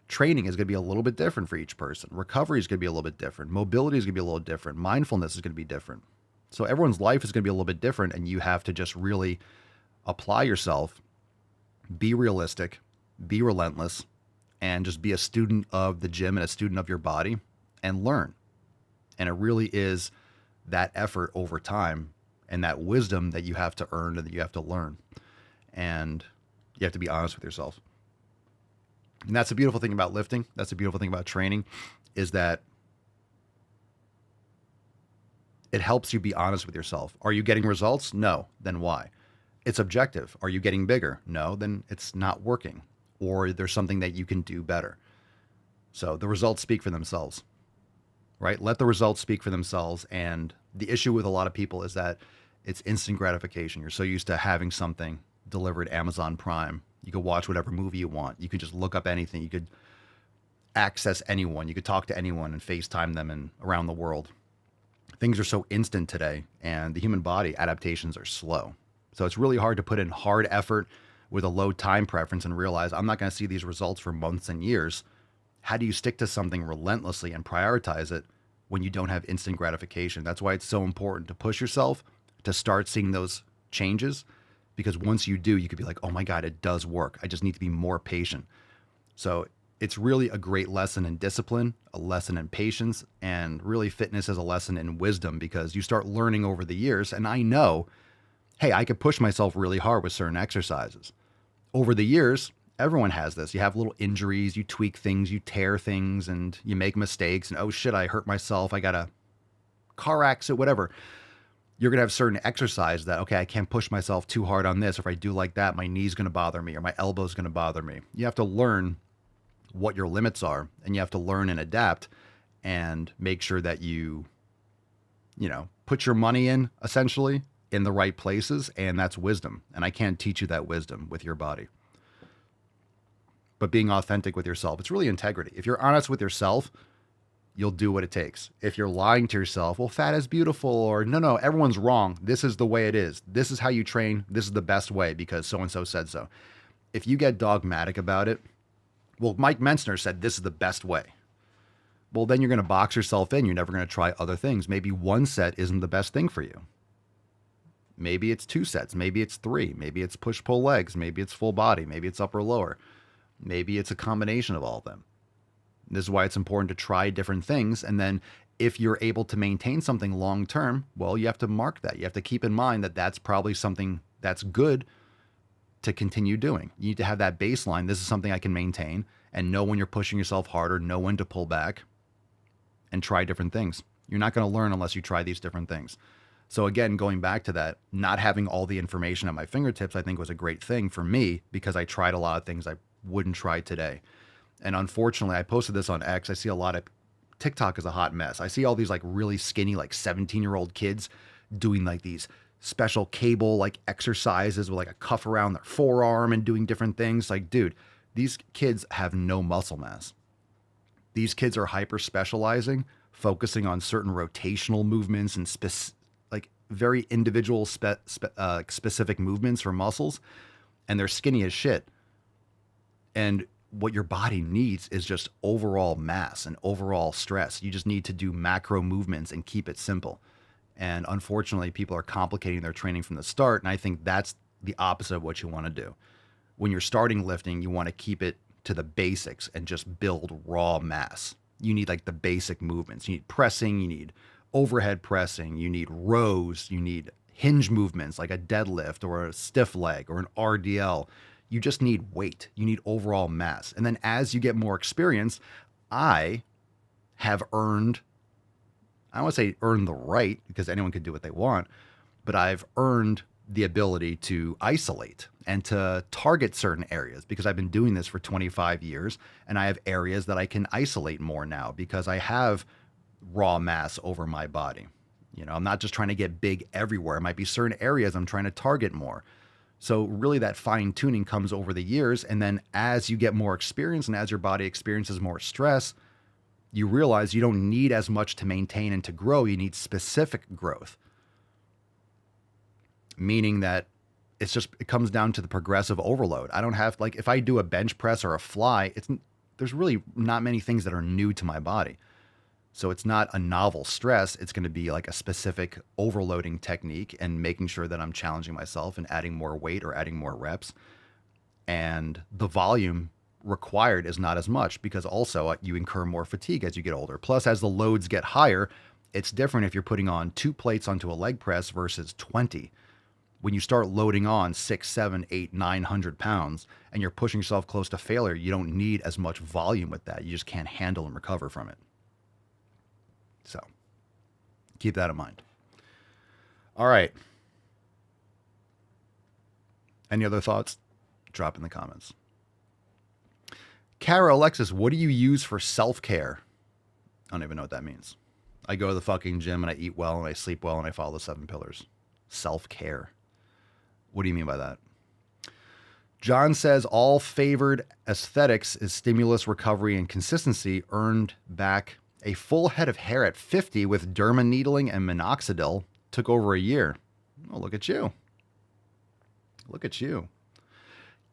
Training is going to be a little bit different for each person. Recovery is going to be a little bit different. Mobility is going to be a little different. Mindfulness is going to be different. So everyone's life is going to be a little bit different, and you have to just really apply yourself, be realistic, be relentless, and just be a student of the gym and a student of your body and learn. And it really is that effort over time and that wisdom that you have to earn and that you have to learn. And you have to be honest with yourself. And that's the beautiful thing about lifting. That's the beautiful thing about training, is that it helps you be honest with yourself. Are you getting results? No. Then why? It's objective. Are you getting bigger? No. Then it's not working. Or there's something that you can do better. So the results speak for themselves, right? Let the results speak for themselves. And the issue with a lot of people is that it's instant gratification. You're so used to having something delivered Amazon Prime. You could watch whatever movie you want. You could just look up anything. You could access anyone. You could talk to anyone and FaceTime them and around the world. Things are so instant today, and the human body adaptations are slow. So it's really hard to put in hard effort with a low time preference and realize I'm not going to see these results for months and years. How do you stick to something relentlessly and prioritize it when you don't have instant gratification? That's why it's so important to push yourself to start seeing those changes. Because once you do, you could be like, oh my God, it does work. I just need to be more patient. So it's really a great lesson in discipline, a lesson in patience, and really fitness is a lesson in wisdom, because you start learning over the years. And I know, hey, I could push myself really hard with certain exercises. Over the years, everyone has this. You have little injuries, you tweak things, you tear things, and you make mistakes. And oh shit, I hurt myself. I got a car accident, whatever. You're going to have certain exercise that, okay, I can't push myself too hard on this. If I do like that, my knee's going to bother me or my elbow's going to bother me. You have to learn what your limits are, and you have to learn and adapt and make sure that you put your money in, essentially, in the right places. And that's wisdom. And I can't teach you that wisdom with your body. But being authentic with yourself, it's really integrity. If you're honest with yourself, you'll do what it takes. If you're lying to yourself, well, fat is beautiful, or no, everyone's wrong. This is the way it is. This is how you train. This is the best way because so-and-so said so. If you get dogmatic about it, well, Mike Mentzner said this is the best way. Well, then you're going to box yourself in. You're never going to try other things. Maybe one set isn't the best thing for you. Maybe it's 2 sets. Maybe it's 3. Maybe it's push-pull legs. Maybe it's full body. Maybe it's upper lower. Maybe it's a combination of all of them. This is why it's important to try different things. And then if you're able to maintain something long term, well, you have to mark that. You have to keep in mind that that's probably something that's good to continue doing. You need to have that baseline. This is something I can maintain, and know when you're pushing yourself harder, know when to pull back and try different things. You're not going to learn unless you try these different things. So again, going back to that, not having all the information at my fingertips, I think was a great thing for me, because I tried a lot of things I wouldn't try today. And unfortunately, I posted this on X. I see a lot of TikTok is a hot mess. I see all these like really skinny, like 17-year-old kids doing like these special cable like exercises with like a cuff around their forearm and doing different things. Like, dude, these kids have no muscle mass. These kids are hyper specializing focusing on certain rotational movements and like very individual specific movements for muscles, and they're skinny as shit. And what your body needs is just overall mass and overall stress. You just need to do macro movements and keep it simple. And unfortunately, people are complicating their training from the start. And I think that's the opposite of what you want to do. When you're starting lifting, you want to keep it to the basics and just build raw mass. You need like the basic movements. You need pressing, you need overhead pressing, you need rows, you need hinge movements like a deadlift or a stiff leg or an RDL. You just need weight. You need overall mass. And then as you get more experience, I have earned, I don't want to say earned the right, because anyone can do what they want, but I've earned the ability to isolate and to target certain areas because I've been doing this for 25 years, and I have areas that I can isolate more now because I have raw mass over my body. You know, I'm not just trying to get big everywhere. It might be certain areas I'm trying to target more. So really that fine tuning comes over the years. And then as you get more experience and as your body experiences more stress, you realize you don't need as much to maintain and to grow. You need specific growth. Meaning that it comes down to the progressive overload. I don't have, like, if I do a bench press or a fly, there's really not many things that are new to my body. So it's not a novel stress. It's going to be like a specific overloading technique and making sure that I'm challenging myself and adding more weight or adding more reps. And the volume required is not as much because also you incur more fatigue as you get older. Plus, as the loads get higher, it's different if you're putting on 2 plates onto a leg press versus 20. When you start loading on 6, 7, 8, 900 pounds and you're pushing yourself close to failure, you don't need as much volume with that. You just can't handle and recover from it. So keep that in mind. All right. Any other thoughts? Drop in the comments. Kara Alexis, what do you use for self-care? I don't even know what that means. I go to the fucking gym and I eat well and I sleep well and I follow the 7 pillars. Self-care. What do you mean by that? John says all favored aesthetics is stimulus, recovery, and consistency. Earned back a full head of hair at 50 with derma needling and minoxidil. Took over a year. Oh, look at you. Look at you.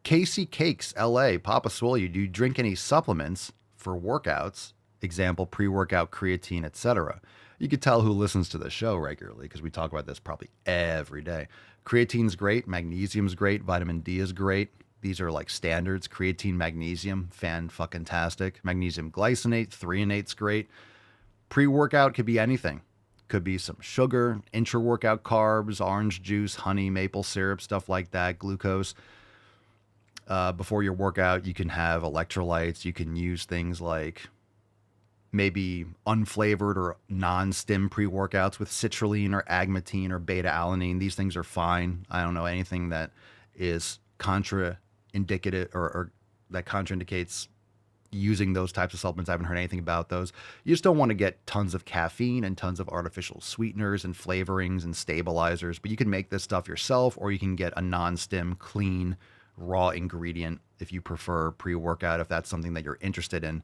Casey Cakes, LA, Papa Swolio, do you drink any supplements for workouts? Example, pre-workout, creatine, etc. You could tell who listens to the show regularly because we talk about this probably every day. Creatine's great. Magnesium's great. Vitamin D is great. These are like standards. Creatine, magnesium, fan-fucking-tastic. Magnesium glycinate, threonate's great. Pre-workout could be anything. Could be some sugar, intra-workout carbs, orange juice, honey, maple syrup, stuff like that, glucose. Before your workout, you can have electrolytes. You can use things like maybe unflavored or non-stim pre-workouts with citrulline or agmatine or beta-alanine. These things are fine. I don't know anything that is contraindicated or that contraindicates using those types of supplements. I haven't heard anything about those. You just don't want to get tons of caffeine and tons of artificial sweeteners and flavorings and stabilizers, but you can make this stuff yourself, or you can get a non-stim, clean, raw ingredient if you prefer pre-workout, if that's something that you're interested in.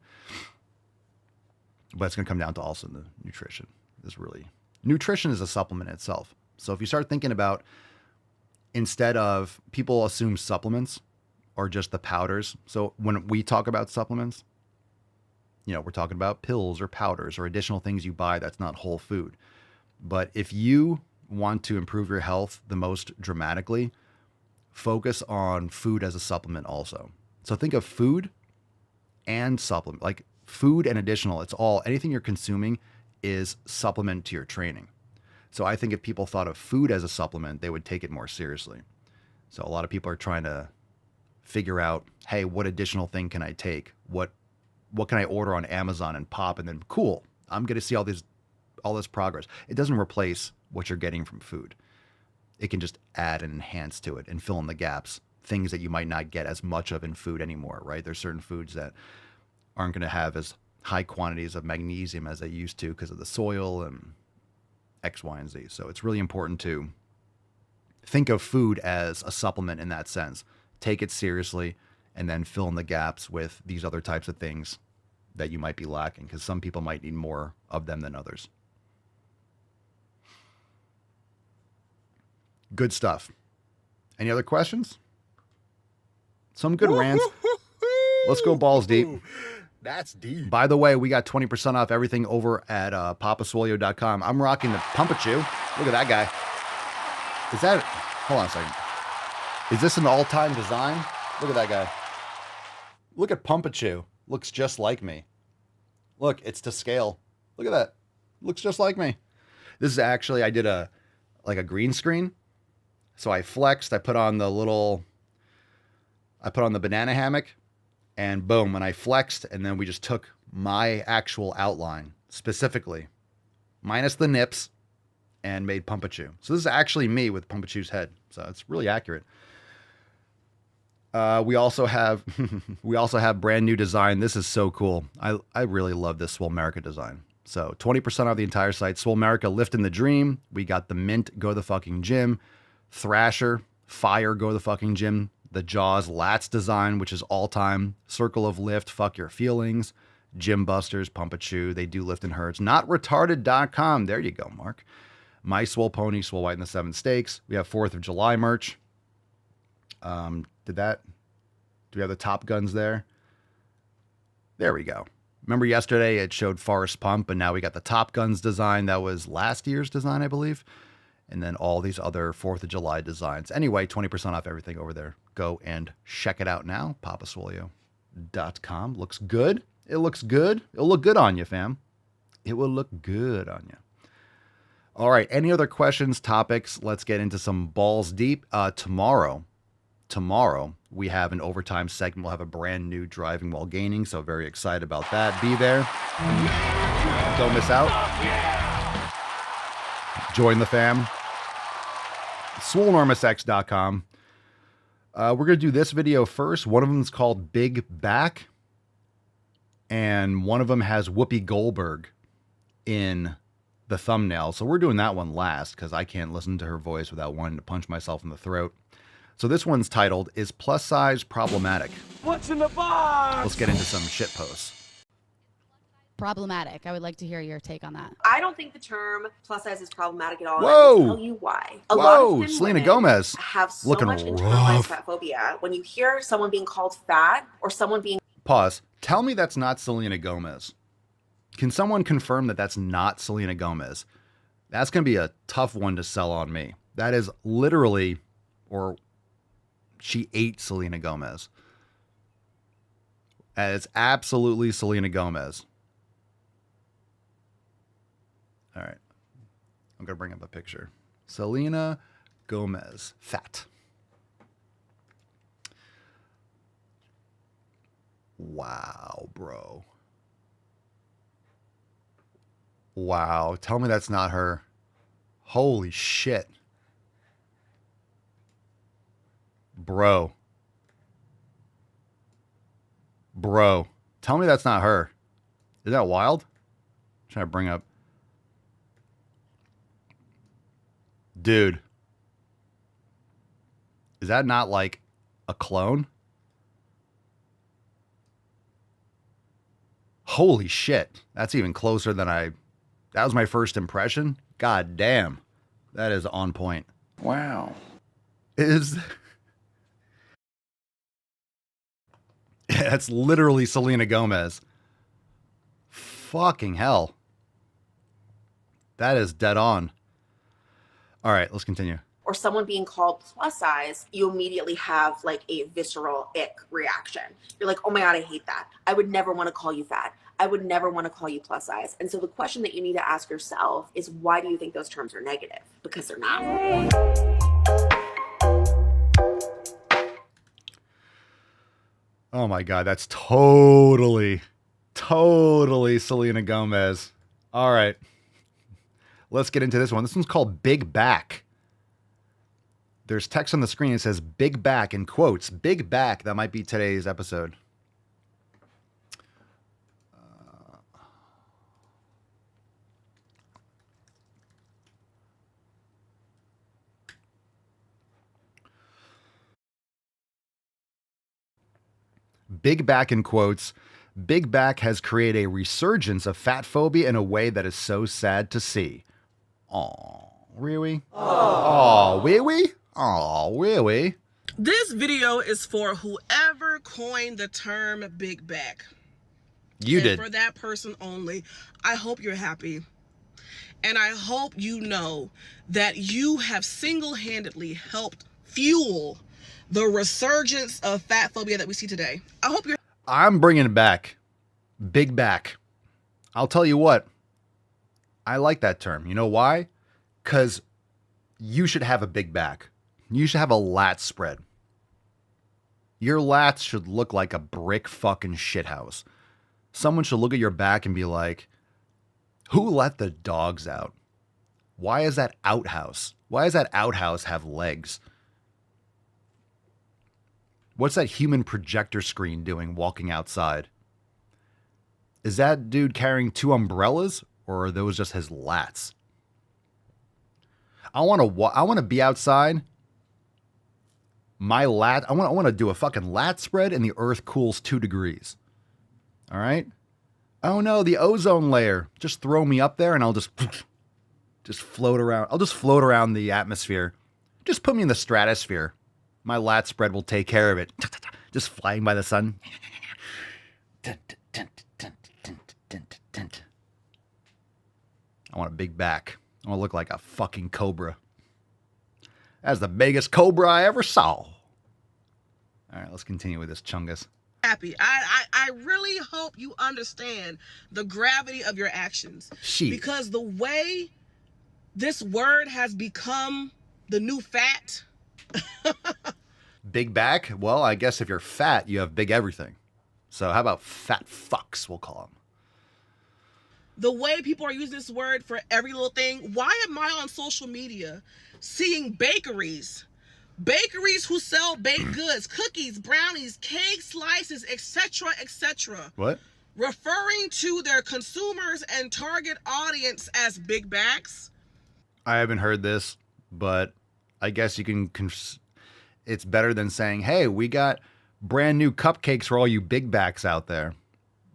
But it's going to come down to also the nutrition. Nutrition is a supplement itself. So if you start thinking about, instead of, people assume supplements are just the powders. So when we talk about supplements, you know, we're talking about pills or powders or additional things you buy that's not whole food. But if you want to improve your health the most dramatically, focus on food as a supplement also. So think of food and supplement, like food and additional. It's all, anything you're consuming is supplement to your training. So I think if people thought of food as a supplement, they would take it more seriously. So a lot of people are trying to figure out, hey, what additional thing can I take? What can I order on Amazon and pop? And then cool, I'm going to see all this progress. It doesn't replace what you're getting from food. It can just add and enhance to it and fill in the gaps, things that you might not get as much of in food anymore, right? There's certain foods that aren't going to have as high quantities of magnesium as they used to because of the soil and X, Y, and Z. So it's really important to think of food as a supplement in that sense. Take it seriously and then fill in the gaps with these other types of things that you might be lacking, because some people might need more of them than others. Good stuff. Any other questions? Some good rants. Let's go balls deep. That's deep. By the way, we got 20% off everything over at papaswolio.com. I'm rocking the Pumpachew. Look at that guy. Is that... Hold on a second. Is this an all-time design? Look at that guy. Look at Pumpachew. Looks just like me. Look, it's to scale. Look at that. Looks just like me. This is actually... I did a green screen. So I flexed. I put on the banana hammock. And boom, and I flexed, and then we just took my actual outline, specifically, minus the nips, and made Pumpachew. So this is actually me with Pumpachew's head. So it's really accurate. We also have brand new design. This is so cool. I really love this Swole America design. So 20% off the entire site. Swole America, lifting the dream. We got the Mint, go the fucking gym. Thrasher, Fire, go the fucking gym. The Jaws Lats design, which is all-time. Circle of Lift, fuck your feelings. Gym Busters, Pumpachew, they do lift and hurts. NotRetarded.com. There you go, Mark. My Swole Pony, Swole White and the Seven Stakes. We have 4th of July merch. Do we have the Top Guns there? There we go. Remember yesterday it showed Forest Pump, and now we got the Top Guns design. That was last year's design, I believe. And then all these other 4th of July designs. Anyway, 20% off everything over there. Go and check it out now. papaswolio.com. Looks good. It looks good. It'll look good on you, fam. It will look good on you. All right. Any other questions, topics? Let's get into some balls deep. Tomorrow, we have an overtime segment. We'll have a brand new driving while gaining. So very excited about that. Be there. Don't miss out. Join the fam. SwoleNormousX.com. We're going to do this video first. One of them is called Big Back. And one of them has Whoopi Goldberg in the thumbnail. So we're doing that one last because I can't listen to her voice without wanting to punch myself in the throat. So this one's titled, Is Plus Size Problematic? What's in the box? Let's get into some shit posts. Problematic. I would like to hear your take on that. I don't think the term plus size is problematic at all. Whoa! And I'll tell you why. A lot of thin Selena women Gomez have so looking much internalized rough. fat phobia. When you hear someone being called fat or someone being... Pause. Tell me that's not Selena Gomez. Can someone confirm that that's not Selena Gomez? That's going to be a tough one to sell on me. That is literally, or she ate Selena Gomez. It's absolutely Selena Gomez. All right. I'm going to bring up a picture. Selena Gomez. Fat. Wow, bro. Wow. Tell me that's not her. Holy shit. Bro. Bro. Tell me that's not her. Is that wild? I'm trying to bring up. Dude. Is that not like a clone? Holy shit. That's even closer than that was my first impression. God damn. That is on point. Wow. That's literally Selena Gomez. Fucking hell. That is dead on. All right, let's continue. Or someone being called plus size, you immediately have like a visceral ick reaction. You're like, oh my God, I hate that. I would never want to call you fat. I would never want to call you plus size. And so the question that you need to ask yourself is, why do you think those terms are negative? Because they're not. Oh my God, that's totally Selena Gomez. All right. Let's get into this one. This one's called Big Back. There's text on the screen that says Big Back in quotes. Big Back. That might be today's episode. Big Back in quotes. Big back has created a resurgence of fat phobia in a way that is so sad to see. Aw, really? Aw, really? Aw, really? This video is for whoever coined the term big back. You did. For that person only. I hope you're happy. And I hope you know that you have single-handedly helped fuel the resurgence of fat phobia that we see today. I hope you're... I'm bringing it back. Big back. I'll tell you what. I like that term. You know why? Because you should have a big back. You should have a lat spread. Your lats should look like a brick fucking shithouse. Someone should look at your back and be like, who let the dogs out? Why is that outhouse? Why does that outhouse have legs? What's that human projector screen doing walking outside? Is that dude carrying 2 umbrellas, or are those just his lats? I want to be outside. I want to do a fucking lat spread and the earth cools 2 degrees. All right? Oh no, the ozone layer. Just throw me up there and I'll just float around. I'll just float around the atmosphere. Just put me in the stratosphere. My lat spread will take care of it. Just flying by the sun. I want a big back. I want to look like a fucking cobra. That's the biggest cobra I ever saw. All right, let's continue with this chungus. Happy. I really hope you understand the gravity of your actions. Because the way this word has become the new fat. Big back? Well, I guess if you're fat, you have big everything. So how about fat fucks, we'll call them. The way people are using this word for every little thing. Why am I on social media seeing bakeries who sell baked goods, cookies, brownies, cake slices, etc., etc. What? Referring to their consumers and target audience as big backs? I haven't heard this, but I guess you can... it's better than saying, hey, we got brand new cupcakes for all you big backs out there.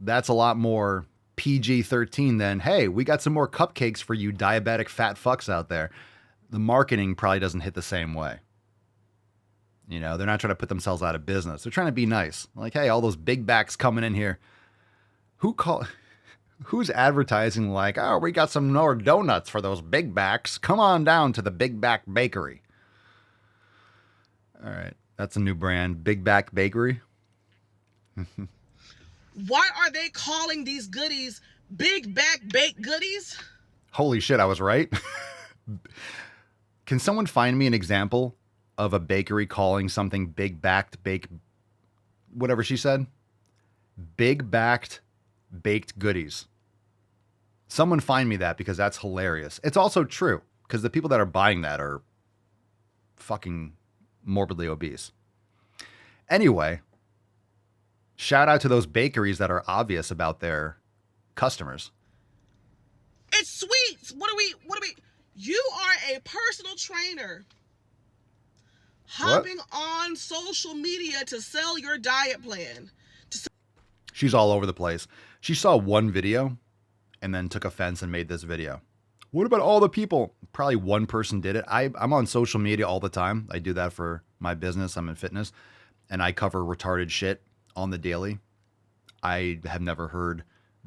That's a lot more PG-13 than, hey, we got some more cupcakes for you diabetic fat fucks out there. The marketing probably doesn't hit the same way. You know, they're not trying to put themselves out of business. They're trying to be nice. Like, hey, all those big backs coming in here. Who's advertising like, oh, we got some more donuts for those big backs. Come on down to the Big Back Bakery. All right. That's a new brand. Big Back Bakery. Why are they calling these goodies Big Back Baked Goodies? Holy shit, I was right. Can someone find me an example of a bakery calling something big backed baked, whatever she said? Big backed baked goodies. Someone find me that, because that's hilarious. It's also true, because the people that are buying that are fucking morbidly obese. Anyway, shout out to those bakeries that are obvious about their customers. It's sweets. What are we? You are a personal trainer hopping on social media to sell your diet plan. She's all over the place. She saw one video and then took offense and made this video. What about all the people? Probably one person did it. I'm on social media all the time. I do that for my business. I'm in fitness, and I cover retarded shit on the daily. I have never heard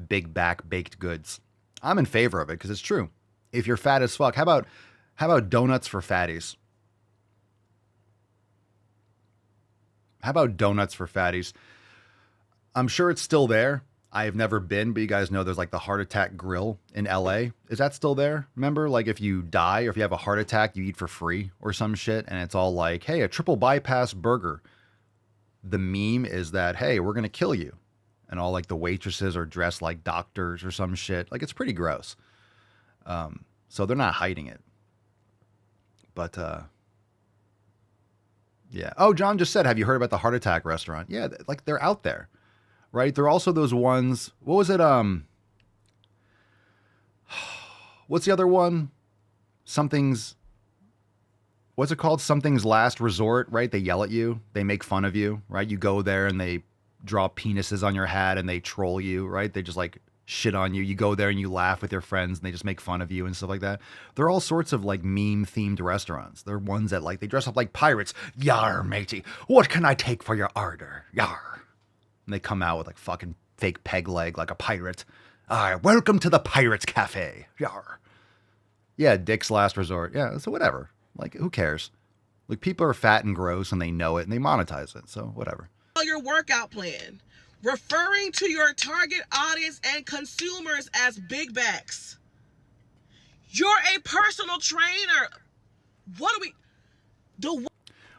big back baked goods. I'm in favor of it because it's true. If you're fat as fuck, how about donuts for fatties? How about donuts for fatties? I'm sure it's still there. I have never been, but you guys know there's like the Heart Attack Grill in LA. Is that still there? Remember, like if you die or if you have a heart attack, you eat for free or some shit. And it's all like, hey, a triple bypass burger. The meme is that, hey, we're going to kill you. And all like the waitresses are dressed like doctors or some shit. Like it's pretty gross. So they're not hiding it. But, yeah. Oh, John just said, have you heard about the Heart Attack restaurant? Yeah, like they're out there. Right? They're also those ones. What was it? What's the other one? What's it called? Something's Last Resort, right? They yell at you. They make fun of you, right? You go there and they draw penises on your hat and they troll you, right? They just like shit on you. You go there and you laugh with your friends and they just make fun of you and stuff like that. There are all sorts of like meme themed restaurants. There are ones that like they dress up like pirates. Yar, matey, what can I take for your ardor? Yar. And they come out with like fucking fake peg leg like a pirate. Welcome to the Pirates Cafe. Yar. Yeah, Dick's Last Resort. Yeah, so whatever. Like, who cares? Like, people are fat and gross and they know it and they monetize it. So whatever. Your workout plan, referring to your target audience and consumers as big backs. You're a personal trainer. What do we do?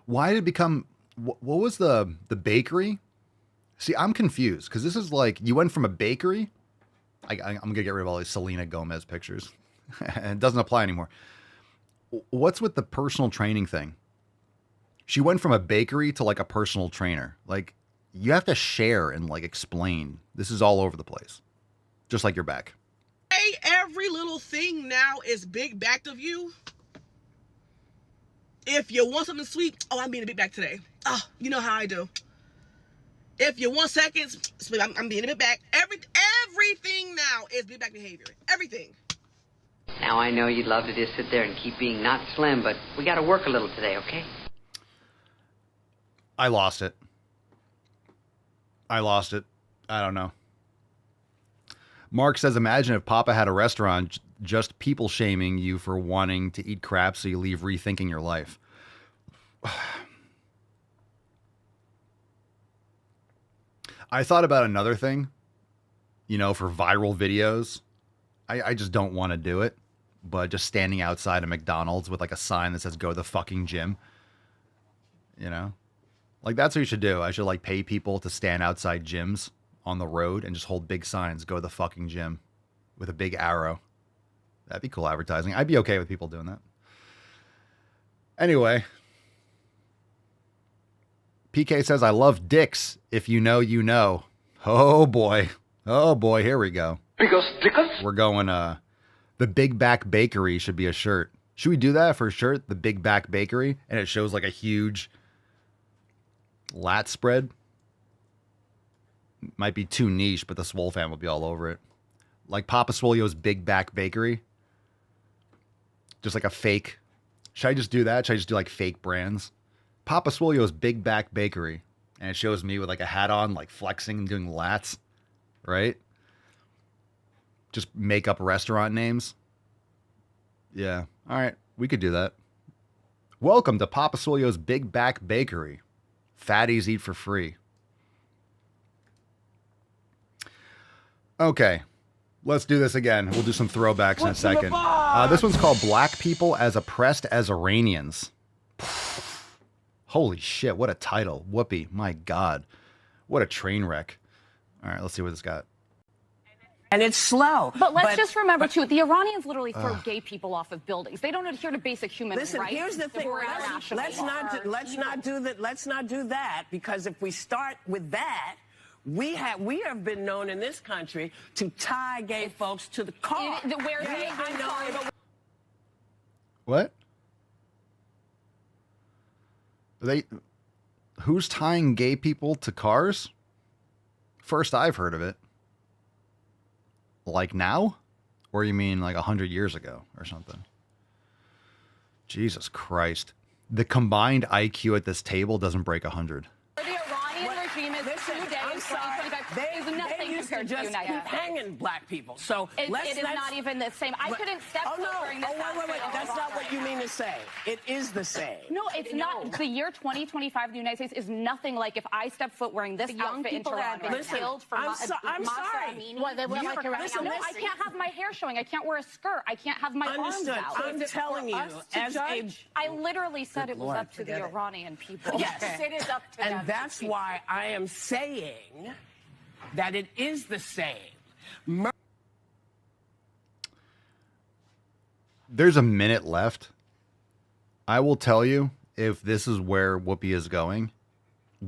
Why did it become? What was the bakery? See, I'm confused because this is like you went from a bakery. I'm gonna get rid of all these Selena Gomez pictures, and it doesn't apply anymore. What's with the personal training thing? She went from a bakery to like a personal trainer. Like, you have to share and like explain. This is all over the place. Just like your back. Hey, every little thing now is big backed of you. If you want something sweet, I'm being a big back today. Oh, you know how I do. If you want seconds, I'm being a big back. Everything now is big back behavior. Everything. Now I know you'd love to just sit there and keep being not slim, but we got to work a little today, okay? I lost it. I don't know. Mark says, imagine if Papa had a restaurant just people shaming you for wanting to eat crap so you leave rethinking your life. I thought about another thing, for viral videos. I just don't want to do it, but just standing outside of McDonald's with like a sign that says go to the fucking gym, Like, that's what you should do. I should like pay people to stand outside gyms on the road and just hold big signs, go to the fucking gym with a big arrow. That'd be cool advertising. I'd be okay with people doing that. Anyway, PK says, I love dicks. If you know, you know. Oh boy. Here we go. We're going, the Big Back Bakery should be a shirt. Should we do that for a shirt? The Big Back Bakery. And it shows like a huge lat spread. Might be too niche, but the Swole fan will be all over it. Like Papa Swolio's Big Back Bakery. Just like a fake. Should I just do that? Should I just do like fake brands? Papa Swolio's Big Back Bakery. And it shows me with like a hat on, like flexing and doing lats. Right? Just make up restaurant names. Yeah. All right. We could do that. Welcome to Papa Swolio's Big Back Bakery. Fatties eat for free. Okay. Let's do this again. We'll do some throwbacks in a second. This one's called Black People as Oppressed as Iranians. Holy shit. What a title. Whoopee. My God. What a train wreck. All right. Let's see what it's got. And it's slow. But let's just remember, too, the Iranians literally throw gay people off of buildings. They don't adhere to basic human rights. Listen, here's the thing. Let's not do that, because if we start with that, we have been known in this country to tie gay folks to the car. What? Who's tying gay people to cars? First I've heard of it. Like now? Or you mean like 100 years ago or something? Jesus Christ. The combined IQ at this table doesn't break 100. The Iranian regime is 2 days, 2025, is nothing compared to the United States. Hanging black people. So it is not even the same. I couldn't step foot during this. Wait. That's not what you mean to say. It is the same. No, it's not. The year 2025 in the United States is nothing like if I step foot wearing this outfit in Toronto. Killed for I'm sorry. I can't have my hair showing. I can't wear a skirt. I can't have my arms out. I'm telling you, I literally said it was up to the Iranian people. Yes, it is up to them. And that's why I am saying that it is the same. There's a minute left. I will tell you, if this is where Whoopi is going,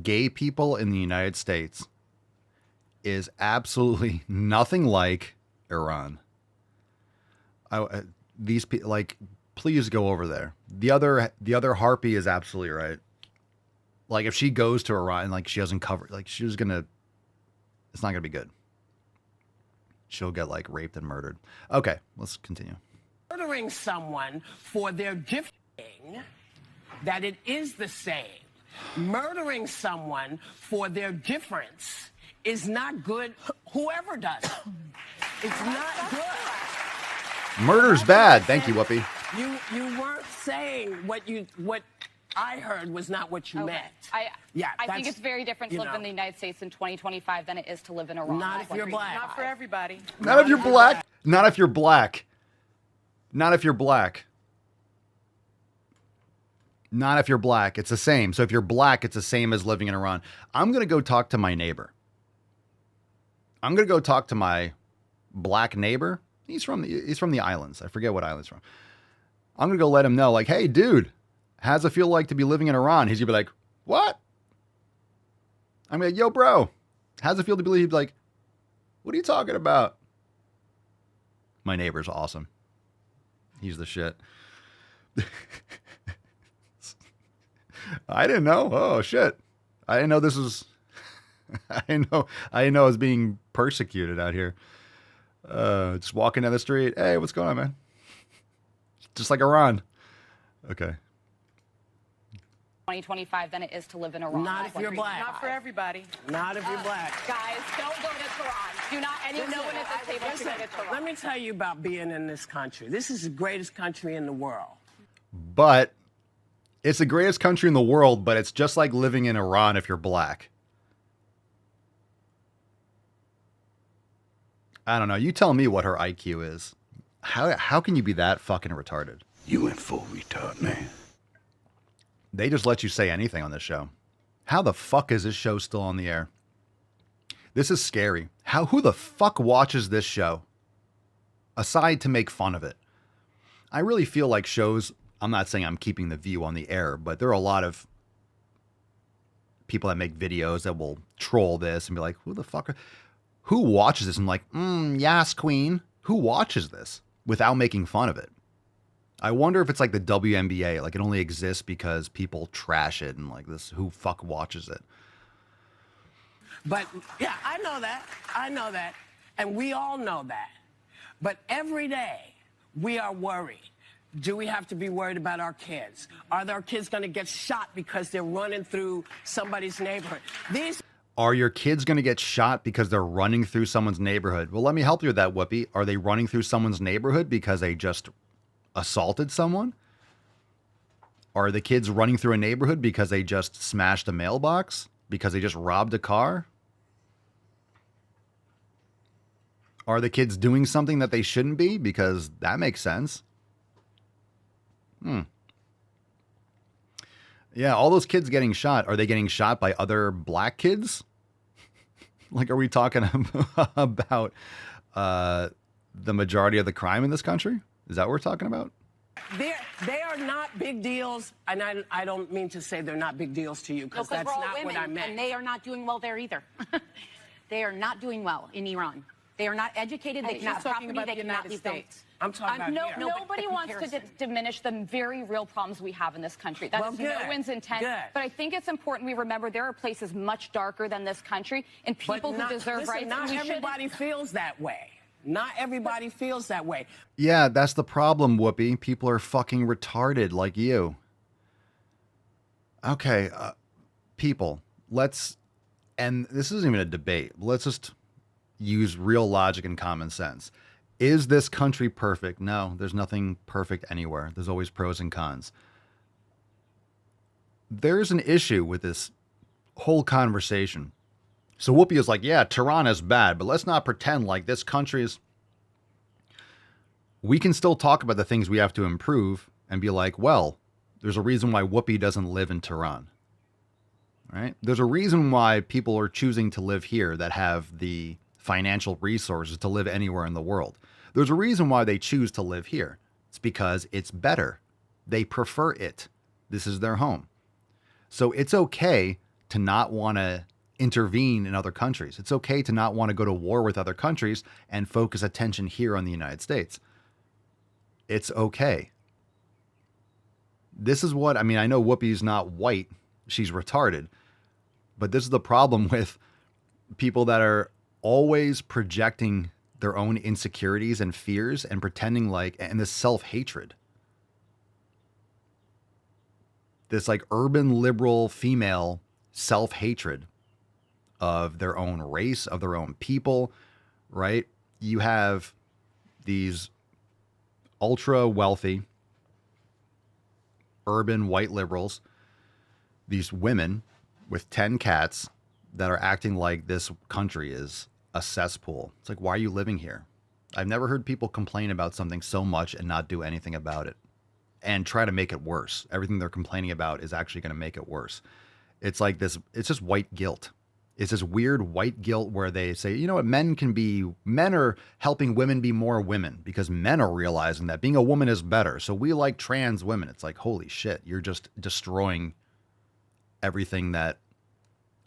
gay people in the United States is absolutely nothing like Iran. These people, like, please go over there. The other harpy is absolutely right. Like, if she goes to Iran, like, she doesn't cover, like, she's gonna It's not going to be good. She'll get like raped and murdered. Okay, let's continue. Murdering someone for their differing, that it is the same. Murdering someone for their difference is not good. Whoever does it, it's not good. Murder's bad. Thank you, Whoopi. You weren't saying what I heard was not what you meant. I think it's very different to live in the United States in 2025 than it is to live in Iran. Not if you're black. Not for everybody. Not if you're black. Not if you're black. Not if you're black. Not if you're black. It's the same. So if you're black, it's the same as living in Iran. I'm going to go talk to my neighbor. I'm going to go talk to my black neighbor. He's from the islands. I forget what islands from. I'm going to go let him know, like, hey, dude, how's it feel like to be living in Iran? He's going to be like, what? I'm like, yo, bro, how's it feel to be like, what are you talking about? My neighbor's awesome. He's the shit. I didn't know. Oh, shit. I didn't know this was... I didn't know I was being persecuted out here. Just walking down the street. Hey, what's going on, man? Just like Iran. Okay. 2025 than it is to live in Iran. Not if you're black. Not for everybody. Not if you're black. Guys, don't go to Tehran. Do not anyone at this table should go to Tehran. Let me tell you about being in this country. This is the greatest country in the world. But it's the greatest country in the world, but it's just like living in Iran if you're black. I don't know. You tell me what her IQ is. How can you be that fucking retarded? You went full retard, man. They just let you say anything on this show. How the fuck is this show still on the air? This is scary. Who the fuck watches this show? Aside to make fun of it. I really feel like shows, I'm not saying I'm keeping The View on the air, but there are a lot of people that make videos that will troll this and be like, who the fuck who watches this? And like, yes, queen. Who watches this without making fun of it? I wonder if it's like the WNBA, like it only exists because people trash it and like this, who fuck watches it? But yeah, I know that. I know that. And we all know that. But every day we are worried. Do we have to be worried about our kids? Are our kids going to get shot because they're running through somebody's neighborhood? Are your kids going to get shot because they're running through someone's neighborhood? Well, let me help you with that, Whoopi. Are they running through someone's neighborhood because they just assaulted someone? Are the kids running through a neighborhood because they just smashed a mailbox? Because they just robbed a car? Are the kids doing something that they shouldn't be? Because that makes sense. Yeah, all those kids getting shot, are they getting shot by other black kids? Like, are we talking about the majority of the crime in this country? Is that what we're talking about? They are not big deals, and I don't mean to say they're not big deals to you, because that's not what I meant. And they are not doing well there either. They are not doing well in Iran. They are not educated. They cannot property. They cannot leave States. I'm talking about here. Nobody wants to diminish the very real problems we have in this country. That is no one's intent. But I think it's important we remember there are places much darker than this country and people who deserve rights. Not everybody feels that way. Not everybody feels that way. Yeah, that's the problem, Whoopi. People are fucking retarded like you. Okay, people, and this isn't even a debate. Let's just use real logic and common sense. Is this country perfect? No, there's nothing perfect anywhere. There's always pros and cons. There's an issue with this whole conversation. So Whoopi is like, yeah, Tehran is bad, but let's not pretend like this country is... We can still talk about the things we have to improve and be like, well, there's a reason why Whoopi doesn't live in Tehran. Right? There's a reason why people are choosing to live here that have the financial resources to live anywhere in the world. There's a reason why they choose to live here. It's because it's better. They prefer it. This is their home. So it's okay to not want to intervene in other countries. It's okay to not want to go to war with other countries and focus attention here on the United States. It's okay. This is what, I mean, I know Whoopi's not white. She's retarded. But this is the problem with people that are always projecting their own insecurities and fears and pretending like, and this self-hatred. This like urban liberal female self-hatred of their own race, of their own people, right? You have these ultra wealthy urban white liberals, these women with 10 cats that are acting like this country is a cesspool. It's like, why are you living here? I've never heard people complain about something so much and not do anything about it and try to make it worse. Everything they're complaining about is actually going to make it worse. It's like this, it's just white guilt. It's this weird white guilt where they say, you know what, men are helping women be more women because men are realizing that being a woman is better. So we like trans women. It's like, holy shit, you're just destroying everything that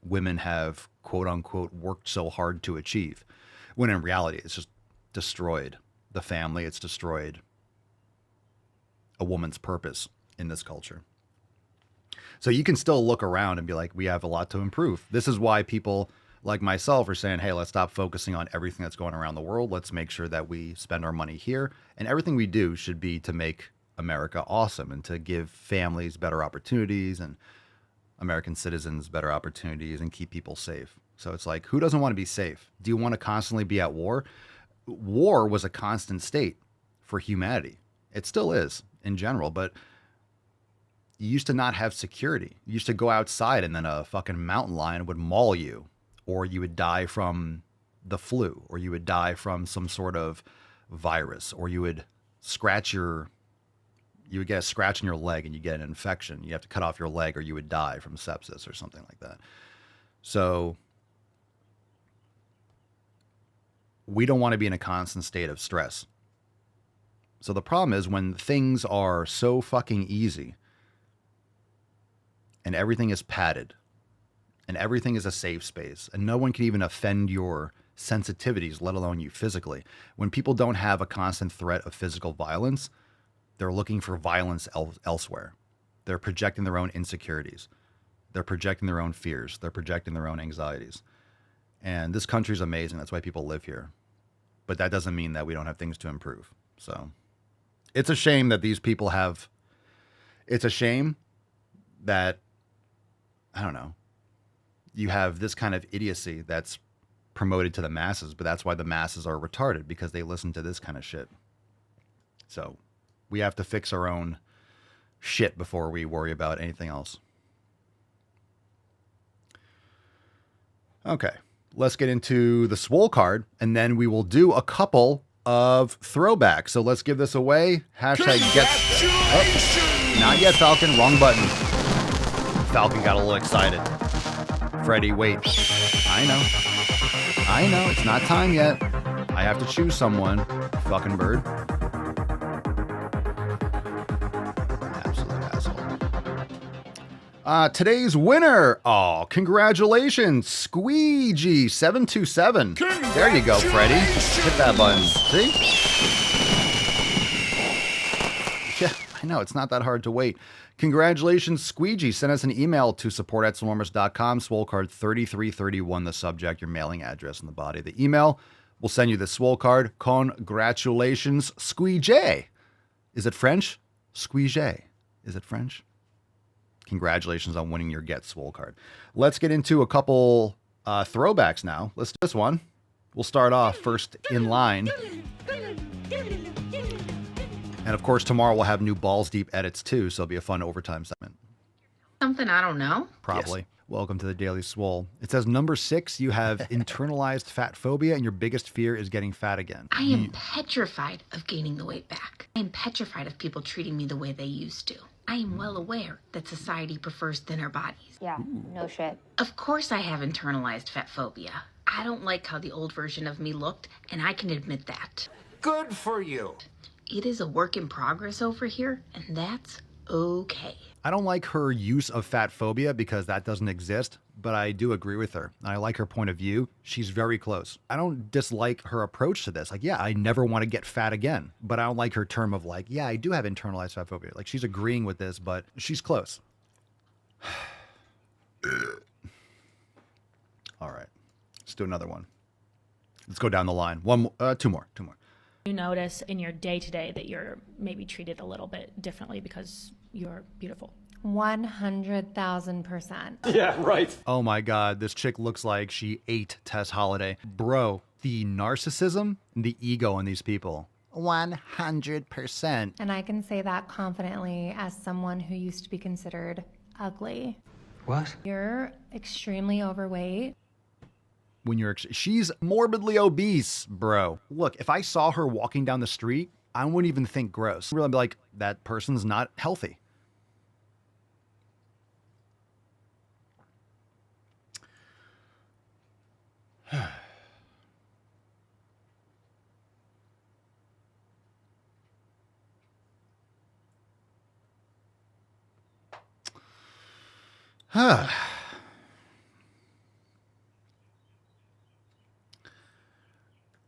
women have, quote unquote, worked so hard to achieve. When in reality, it's just destroyed the family. It's destroyed a woman's purpose in this culture. So you can still look around and be like, we have a lot to improve. This is why people like myself are saying, hey, let's stop focusing on everything that's going around the world. Let's make sure that we spend our money here. And everything we do should be to make America awesome and to give families better opportunities and American citizens better opportunities and keep people safe. So it's like, who doesn't want to be safe? Do you want to constantly be at war? War was a constant state for humanity. It still is in general, but you used to not have security. You used to go outside and then a fucking mountain lion would maul you, or you would die from the flu, or you would die from some sort of virus, or you would get a scratch in your leg and you get an infection. You have to cut off your leg or you would die from sepsis or something like that. So we don't want to be in a constant state of stress. So the problem is when things are so fucking easy and everything is padded and everything is a safe space and no one can even offend your sensitivities, let alone you physically. When people don't have a constant threat of physical violence, they're looking for violence elsewhere. They're projecting their own insecurities. They're projecting their own fears. They're projecting their own anxieties. And this country is amazing. That's why people live here. But that doesn't mean that we don't have things to improve. So it's a shame that these people have, it's a shame that, I don't know, you have this kind of idiocy that's promoted to the masses, but that's why the masses are retarded, because they listen to this kind of shit. So we have to fix our own shit before we worry about anything else. Okay, let's get into the Swole card, and then we will do a couple of throwbacks. So let's give this away. Hashtag get... Oh, not yet, Falcon. Wrong button. Falcon got a little excited. Freddy, wait. I know. It's not time yet. I have to choose someone. Fucking bird. Today's winner. Oh, congratulations. Squeegee727. There you go, Freddy. Hit that button. See? Yeah, I know. It's not that hard to wait. Congratulations, Squeegee. Send us an email to support@swolenormous.com. Swole card 3331, the subject, your mailing address in the body of the email. We'll send you the Swole card. Congratulations, Squeegee. Is it French? Squeegee. Is it French? Congratulations on winning your Get Swole card. Let's get into a couple throwbacks now. Let's do this one. We'll start off first in line. And of course, tomorrow we'll have new Balls Deep edits too, so it'll be a fun overtime segment. Something I don't know? Probably. Yes. Welcome to the Daily Swole. It says number 6, you have internalized fat phobia and your biggest fear is getting fat again. I am petrified of gaining the weight back. I am petrified of people treating me the way they used to. I am well aware that society prefers thinner bodies. Yeah, no shit. Of course I have internalized fat phobia. I don't like how the old version of me looked, and I can admit that. Good for you. It is a work in progress over here, and that's okay. I don't like her use of fat phobia because that doesn't exist, but I do agree with her. I like her point of view. She's very close. I don't dislike her approach to this. Like, yeah, I never want to get fat again, but I don't like her term of like, yeah, I do have internalized fat phobia. Like, she's agreeing with this, but she's close. All right, let's do another one. Let's go down the line. Two more. You notice in your day-to-day that you're maybe treated a little bit differently because you're beautiful. 100,000%. Yeah, right. Oh my God, this chick looks like she ate Tess Holiday. Bro, the narcissism and the ego in these people. 100%. And I can say that confidently as someone who used to be considered ugly. What? You're extremely overweight. She's morbidly obese, bro. Look, if I saw her walking down the street, I wouldn't even think gross. I'd be like, that person's not healthy.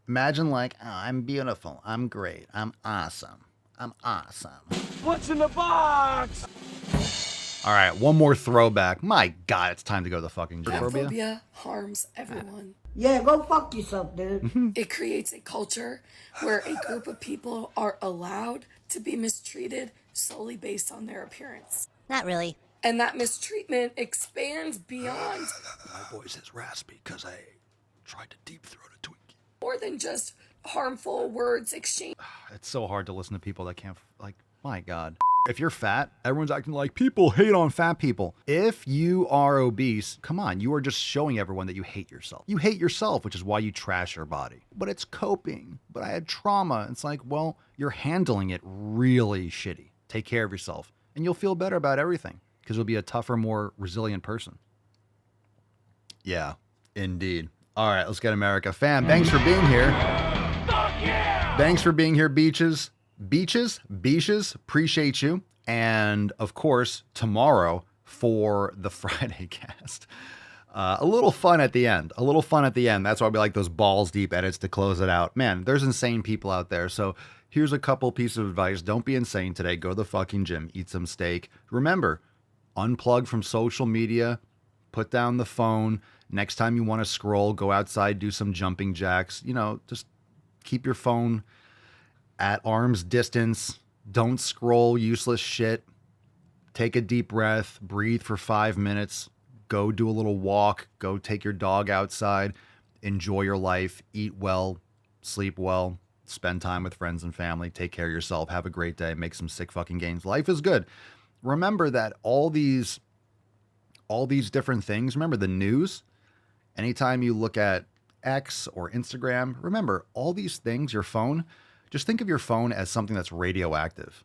Imagine like, oh, I'm beautiful, I'm great, I'm awesome. What's in the box? All right, one more throwback. My God, it's time to go to the fucking gym. Homophobia harms everyone. Yeah, go fuck yourself, dude. It creates a culture where a group of people are allowed to be mistreated solely based on their appearance. Not really. And that mistreatment expands beyond My voice is raspy because I tried to deep throat a Twinkie. more than just harmful words exchanged. It's so hard to listen to people that can't, like, my God. If you're fat, everyone's acting like people hate on fat people. If you are obese, come on, you are just showing everyone that you hate yourself. You hate yourself, which is why you trash your body. But it's coping. But I had trauma. It's like, well, you're handling it really shitty. Take care of yourself, and you'll feel better about everything because you'll be a tougher, more resilient person. Yeah, indeed. All right, let's get America. Fam, thanks for being here. Thanks for being here, Beaches, appreciate you. And of course, tomorrow for the Friday cast. A little fun at the end. That's why we like those balls deep edits to close it out. Man, there's insane people out there. So here's a couple pieces of advice. Don't be insane today. Go to the fucking gym. Eat some steak. Remember, unplug from social media. Put down the phone. Next time you want to scroll, go outside, do some jumping jacks. You know, just keep your phone at arm's distance. Don't scroll useless shit. Take a deep breath. Breathe for 5 minutes. Go do a little walk. Go take your dog outside. Enjoy your life. Eat well. Sleep well. Spend time with friends and family. Take care of yourself. Have a great day. Make some sick fucking gains. Life is good. Remember that all these different things. Remember the news. Anytime you look at X or Instagram, remember all these things, your phone, just think of your phone as something that's radioactive.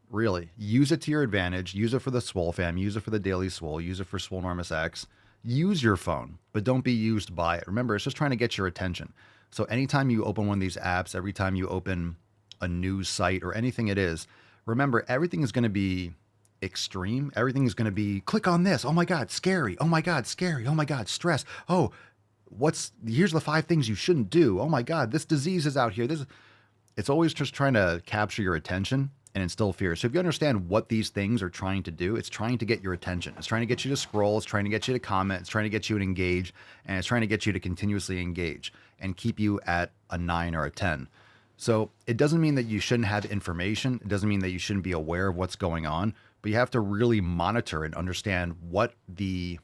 Really. Use it to your advantage. Use it for the Swole fam. Use it for the Daily Swole. Use it for Swolenormous X. Use your phone, but don't be used by it. Remember, it's just trying to get your attention. So anytime you open one of these apps, every time you open a news site or anything it is, remember, everything is going to be extreme. Everything is going to be, click on this. Oh my God, scary. Oh my God, scary. Oh my God, stress. Oh, here's the 5 things you shouldn't do. Oh my God, this disease is out here. It's always just trying to capture your attention and instill fear. So if you understand what these things are trying to do, it's trying to get your attention. It's trying to get you to scroll. It's trying to get you to comment. It's trying to get you to engage. And it's trying to get you to continuously engage and keep you at a 9 or a 10. So it doesn't mean that you shouldn't have information. It doesn't mean that you shouldn't be aware of what's going on, but you have to really monitor and understand what the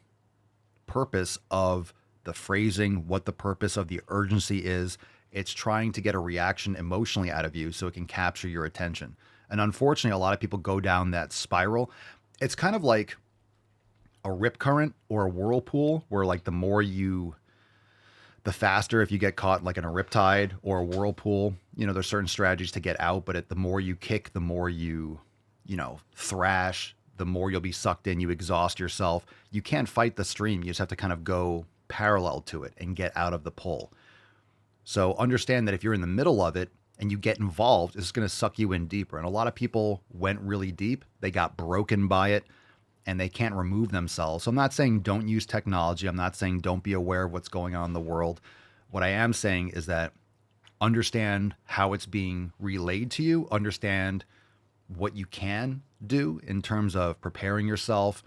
purpose of the phrasing, what the purpose of the urgency is. It's trying to get a reaction emotionally out of you so it can capture your attention. And unfortunately, a lot of people go down that spiral. It's kind of like a rip current or a whirlpool where like the faster if you get caught like in a riptide or a whirlpool, there's certain strategies to get out, but the more you kick, the more you thrash, the more you'll be sucked in, you exhaust yourself. You can't fight the stream. You just have to kind of go parallel to it and get out of the pull. So understand that if you're in the middle of it and you get involved, it's going to suck you in deeper. And a lot of people went really deep. They got broken by it and they can't remove themselves. So I'm not saying don't use technology. I'm not saying don't be aware of what's going on in the world. What I am saying is that understand how it's being relayed to you. Understand what you can do in terms of preparing yourself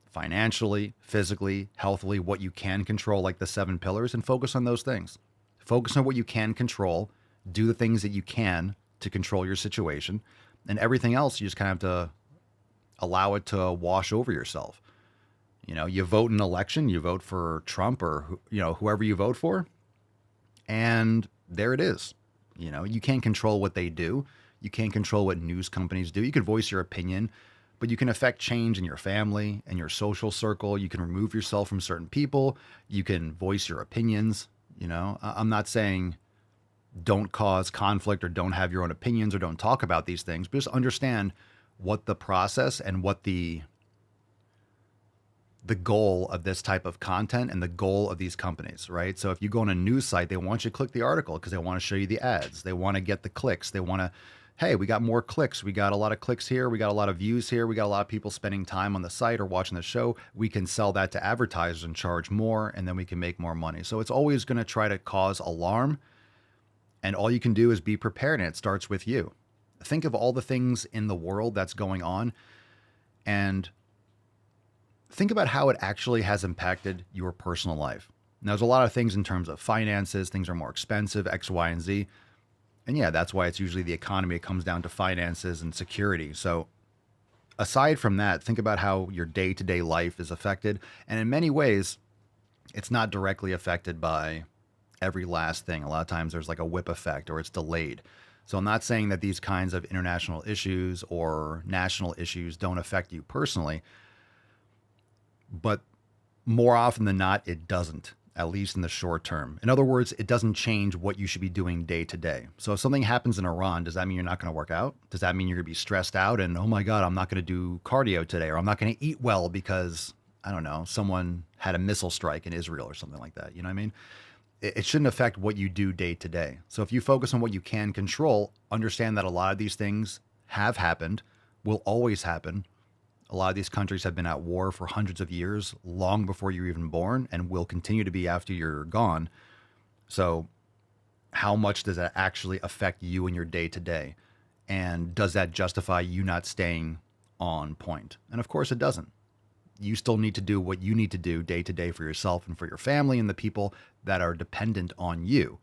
financially, physically, healthily, what you can control, like the 7 pillars, and focus on those things. Focus on what you can control. Do the things that you can to control your situation. And everything else, you just kind of have to allow it to wash over yourself. You vote in an election, you vote for Trump or, whoever you vote for. And there it is. You can't control what they do. You can't control what news companies do. You can voice your opinion, but you can affect change in your family and your social circle. You can remove yourself from certain people. You can voice your opinions. I'm not saying don't cause conflict or don't have your own opinions or don't talk about these things, but just understand what the process and what the goal of this type of content and the goal of these companies, right? So if you go on a news site, they want you to click the article because they want to show you the ads. They want to get the clicks. They want to, hey, we got more clicks. We got a lot of clicks here. We got a lot of views here. We got a lot of people spending time on the site or watching the show. We can sell that to advertisers and charge more, and then we can make more money. So it's always going to try to cause alarm, and all you can do is be prepared, and it starts with you. Think of all the things in the world that's going on, and think about how it actually has impacted your personal life. Now, there's a lot of things in terms of finances. Things are more expensive, X, Y, and Z. And yeah, that's why it's usually the economy. It comes down to finances and security. So aside from that, think about how your day-to-day life is affected. And in many ways, it's not directly affected by every last thing. A lot of times there's like a whip effect or it's delayed. So I'm not saying that these kinds of international issues or national issues don't affect you personally, but more often than not, it doesn't, at least in the short term. In other words, it doesn't change what you should be doing day to day. So if something happens in Iran, does that mean you're not going to work out? Does that mean you're going to be stressed out and, oh my God, I'm not going to do cardio today, or I'm not going to eat well because, I don't know, someone had a missile strike in Israel or something like that. You know what I mean? It shouldn't affect what you do day to day. So if you focus on what you can control, understand that a lot of these things have happened, will always happen. A lot of these countries have been at war for hundreds of years, long before you're even born, and will continue to be after you're gone. So how much does that actually affect you in your day to day? And does that justify you not staying on point? And of course it doesn't. You still need to do what you need to do day to day for yourself and for your family and the people that are dependent on you.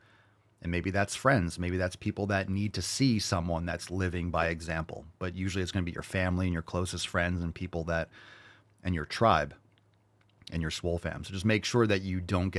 And maybe that's friends. Maybe that's people that need to see someone that's living by example. But usually it's going to be your family and your closest friends and people that, and your tribe and your Swole fam. So just make sure that you don't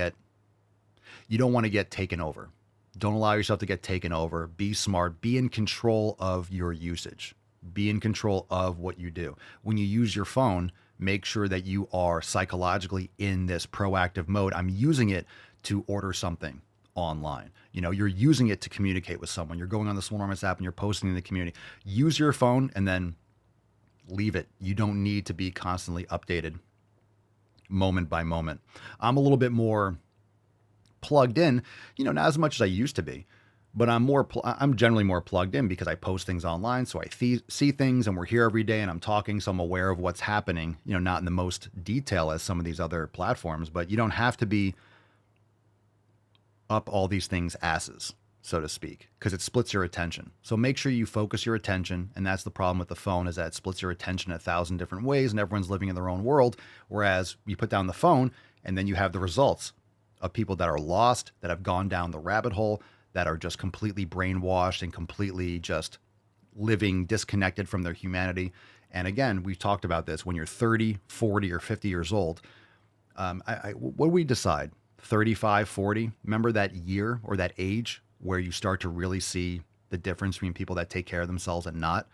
want to get taken over. Don't allow yourself to get taken over. Be smart. Be in control of your usage. Be in control of what you do. When you use your phone, make sure that you are psychologically in this proactive mode. I'm using it to order something online. You're using it to communicate with someone. You're going on the Swolenormous app and you're posting in the community. Use your phone and then leave it. You don't need to be constantly updated moment by moment. I'm a little bit more plugged in, not as much as I used to be, but I'm generally more plugged in because I post things online. So I see things and we're here every day and I'm talking. So I'm aware of what's happening, not in the most detail as some of these other platforms, but you don't have to be up all these things asses, so to speak, because it splits your attention. So make sure you focus your attention. And that's the problem with the phone, is that it splits your attention 1,000 different ways and everyone's living in their own world. Whereas you put down the phone and then you have the results of people that are lost, that have gone down the rabbit hole, that are just completely brainwashed and completely just living disconnected from their humanity. And again, we've talked about this. When you're 30, 40, or 50 years old, what do we decide? 35, 40? Remember that year or that age where you start to really see the difference between people that take care of themselves and not?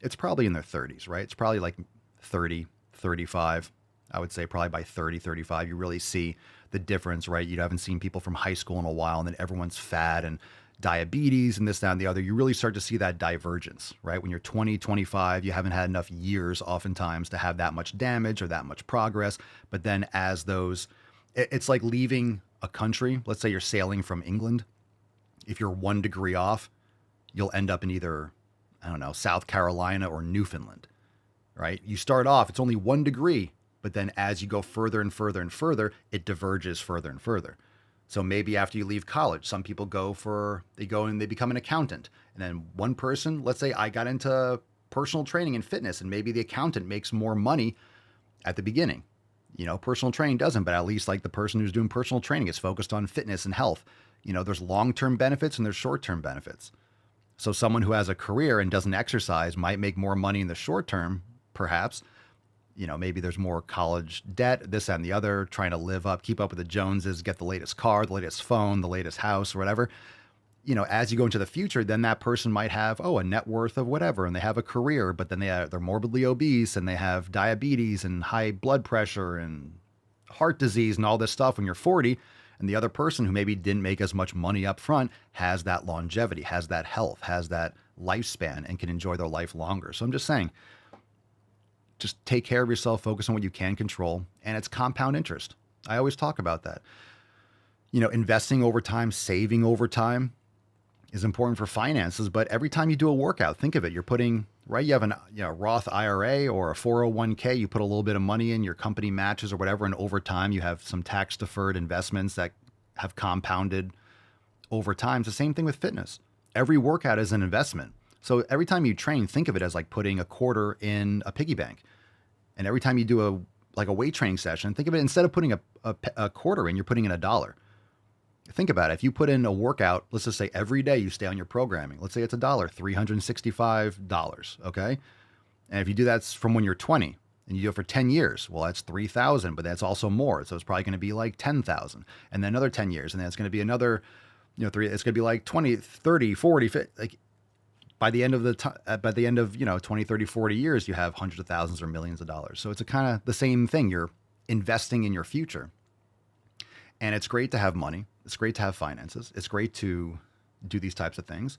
It's probably in their 30s, right? It's probably like 30, 35. I would say probably by 30, 35, you really see the difference, right? You haven't seen people from high school in a while, and then everyone's fat and diabetes and this, that, and the other. You really start to see that divergence, right? When you're 20, 25, you haven't had enough years oftentimes to have that much damage or that much progress. But then as those, it's like leaving a country. Let's say you're sailing from England. If you're 1 degree off, you'll end up in either, I don't know, South Carolina or Newfoundland, right? You start off, it's only 1 degree. But then as you go further and further and further, it diverges further and further. So maybe after you leave college, some people they go and they become an accountant. And then one person, let's say I got into personal training and fitness, and maybe the accountant makes more money at the beginning. Personal training doesn't, but at least like the person who's doing personal training is focused on fitness and health. There's long-term benefits and there's short-term benefits. So someone who has a career and doesn't exercise might make more money in the short term, perhaps. Maybe there's more college debt, this and the other, trying to live up, keep up with the Joneses, get the latest car, the latest phone, the latest house, or whatever. As you go into the future, then that person might have, a net worth of whatever, and they have a career, but then they're morbidly obese and they have diabetes and high blood pressure and heart disease and all this stuff when you're 40. And the other person who maybe didn't make as much money up front has that longevity, has that health, has that lifespan, and can enjoy their life longer. So I'm just saying, just take care of yourself, focus on what you can control, and it's compound interest. I always talk about that. Investing over time, saving over time is important for finances, but every time you do a workout, think of it. You're putting, right? You have a Roth IRA or a 401k, you put a little bit of money in, your company matches or whatever, and over time you have some tax deferred investments that have compounded over time. It's the same thing with fitness. Every workout is an investment. So every time you train, think of it as like putting a quarter in a piggy bank. And every time you do a weight training session, think of it, instead of putting a quarter in, you're putting in $1. Think about it. If you put in a workout, let's just say every day you stay on your programming. Let's say it's $1, $365, okay? And if you do that from when you're 20 and you do it for 10 years, well, that's 3,000, but that's also more. So it's probably going to be like 10,000, and then another 10 years. And then it's going to be another, it's going to be like 20, 30, 40, 50, like by the end of 20, 30, 40 years, you have hundreds of thousands or millions of dollars. So it's a kind of the same thing. You're investing in your future. And it's great to have money. It's great to have finances. It's great to do these types of things.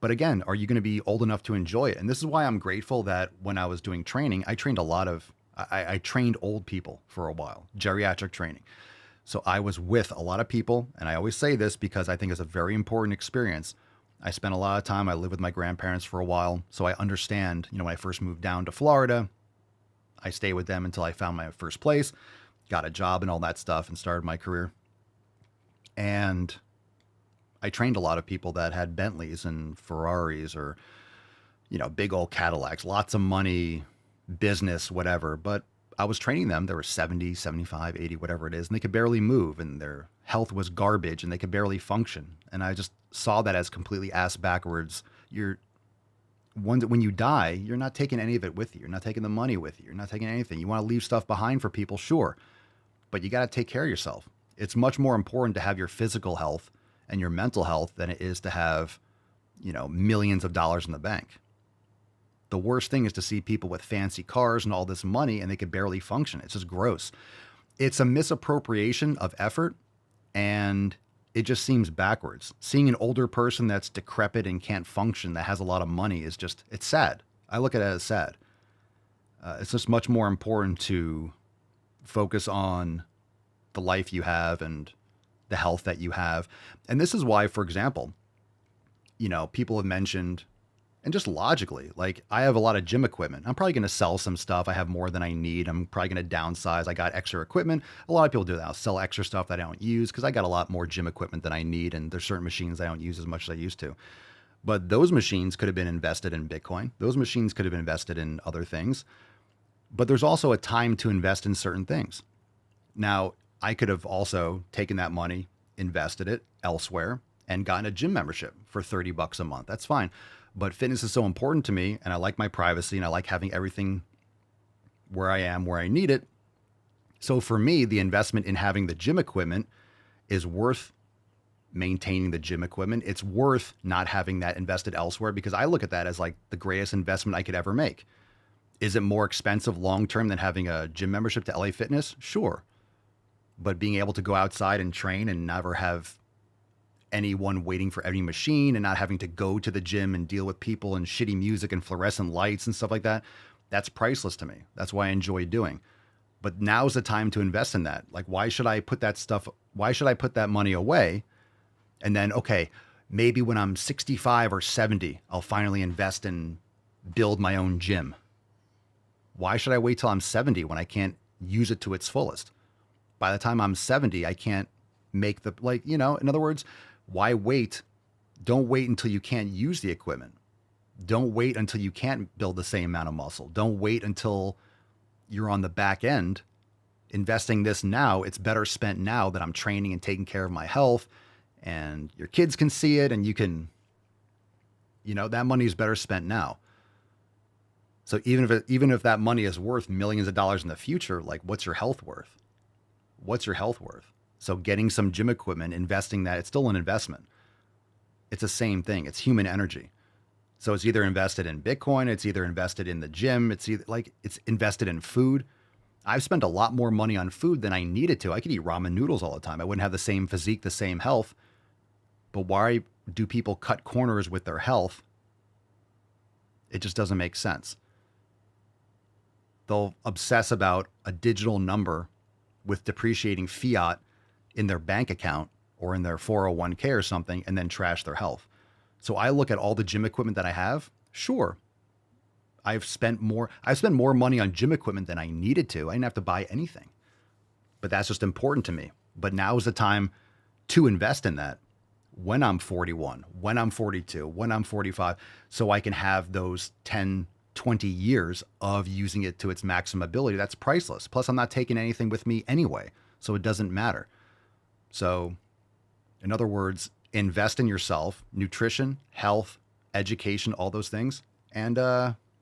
But again, are you going to be old enough to enjoy it? And this is why I'm grateful that when I was doing training, I trained I trained old people for a while, geriatric training. So I was with a lot of people. And I always say this because I think it's a very important experience. I spent a lot of time, I lived with my grandparents for a while. So I understand, when I first moved down to Florida, I stayed with them until I found my first place, got a job and all that stuff, and started my career. And I trained a lot of people that had Bentleys and Ferraris or, big old Cadillacs, lots of money, business, whatever. But I was training them. They were 70, 75, 80, whatever it is. And they could barely move and their health was garbage and they could barely function. And I just saw that as completely ass backwards. When you die, you're not taking any of it with you. You're not taking the money with you. You're not taking anything. You want to leave stuff behind for people, sure. But you got to take care of yourself. It's much more important to have your physical health and your mental health than it is to have, millions of dollars in the bank. The worst thing is to see people with fancy cars and all this money and they could barely function. It's just gross. It's a misappropriation of effort and it just seems backwards. Seeing an older person that's decrepit and can't function, that has a lot of money, it's sad. I look at it as sad. It's just much more important to focus on the life you have and the health that you have. And this is why, for example, people have mentioned, and just logically, like I have a lot of gym equipment. I'm probably going to sell some stuff. I have more than I need. I'm probably going to downsize. I got extra equipment. A lot of people do that. I'll sell extra stuff that I don't use because I got a lot more gym equipment than I need. And there's certain machines I don't use as much as I used to. But those machines could have been invested in Bitcoin. Those machines could have been invested in other things. But there's also a time to invest in certain things. Now, I could have also taken that money, invested it elsewhere, and gotten a gym membership for $30 a month. That's fine. But fitness is so important to me, and I like my privacy, and I like having everything where I am, where I need it. So for me, the investment in having the gym equipment is worth maintaining the gym equipment. It's worth not having that invested elsewhere because I look at that as like the greatest investment I could ever make. Is it more expensive long-term than having a gym membership to LA Fitness? Sure. But being able to go outside and train and never have anyone waiting for every machine and not having to go to the gym and deal with people and shitty music and fluorescent lights and stuff like that, that's priceless to me. That's why I enjoy doing. But now's the time to invest in that. Like, why should I put that money away? And then, okay, maybe when I'm 65 or 70, I'll finally invest and build my own gym. Why should I wait till I'm 70 when I can't use it to its fullest? By the time I'm 70, I can't make in other words, why wait? Don't wait until you can't use the equipment. Don't wait until you can't build the same amount of muscle. Don't wait until you're on the back end. Investing this now, it's better spent now that I'm training and taking care of my health and your kids can see it, and you can, that money is better spent now. So even if that money is worth millions of dollars in the future, like, what's your health worth? What's your health worth? So getting some gym equipment, investing that, it's still an investment. It's the same thing. It's human energy. So it's either invested in Bitcoin, it's either invested in the gym, it's invested in food. I've spent a lot more money on food than I needed to. I could eat ramen noodles all the time. I wouldn't have the same physique, the same health. But why do people cut corners with their health? It just doesn't make sense. They'll obsess about a digital number with depreciating fiat in their bank account or in their 401k or something, and then trash their health. So I look at all the gym equipment that I have. Sure, I've spent more money on gym equipment than I needed to. I didn't have to buy anything, but that's just important to me. But now is the time to invest in that when I'm 41, when I'm 42, when I'm 45, so I can have those 10, 20 years of using it to its maximum ability. That's priceless. Plus, I'm not taking anything with me anyway, so it doesn't matter. So, in other words, invest in yourself, nutrition, health, education, all those things, and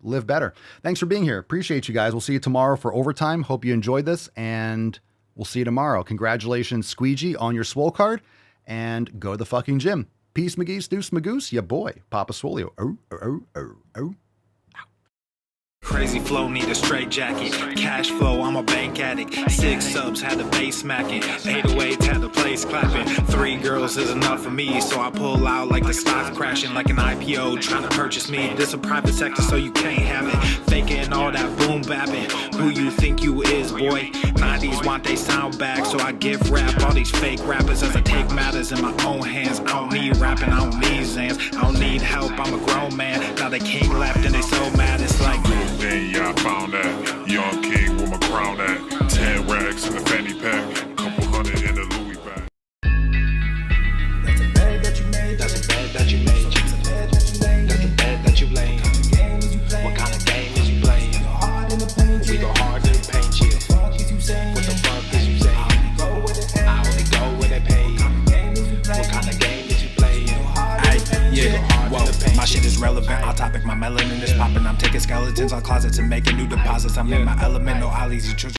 live better. Thanks for being here. Appreciate you guys. We'll see you tomorrow for overtime. Hope you enjoyed this, and we'll see you tomorrow. Congratulations, Squeegee, on your Swole card, and go to the fucking gym. Peace, McGee's, Deuce, Magoose, ya boy, Papa Swolio. Oh. Crazy flow, need a straight jacket. Cash flow, I'm a bank addict. 6 subs, had the bass smacking. 808s, had the place clapping. 3 girls is enough for me, so I pull out like the stock's crashing. Like an IPO, trying to purchase me. This a private sector, so you can't have it. Faking all that boom bapping. Who you think you is, boy? 90s want they sound back, so I give rap all these fake rappers as I take matters in my own hands. I don't need rapping, I don't need Zans. I don't need help, I'm a grown man. Now they king left and they so mad, it's like... Yeah, I found that. Young king with my crown at. 10 racks in the fanny pack. Couple hundred in the Louis bag. That's a bed that you made. That's a bed that you made. That's a bed that you laid. That's a bed that you laid. What kind of game is you playing? We go hard in the paint you. What the fuck is you saying? I only go where they pay. What kind of game is you playing? Yeah, whoa, my shit is relevant. On topic, my melanin is popping. I'm taking skeletons on closets and making new deposits. I'm in my element, no ollies, you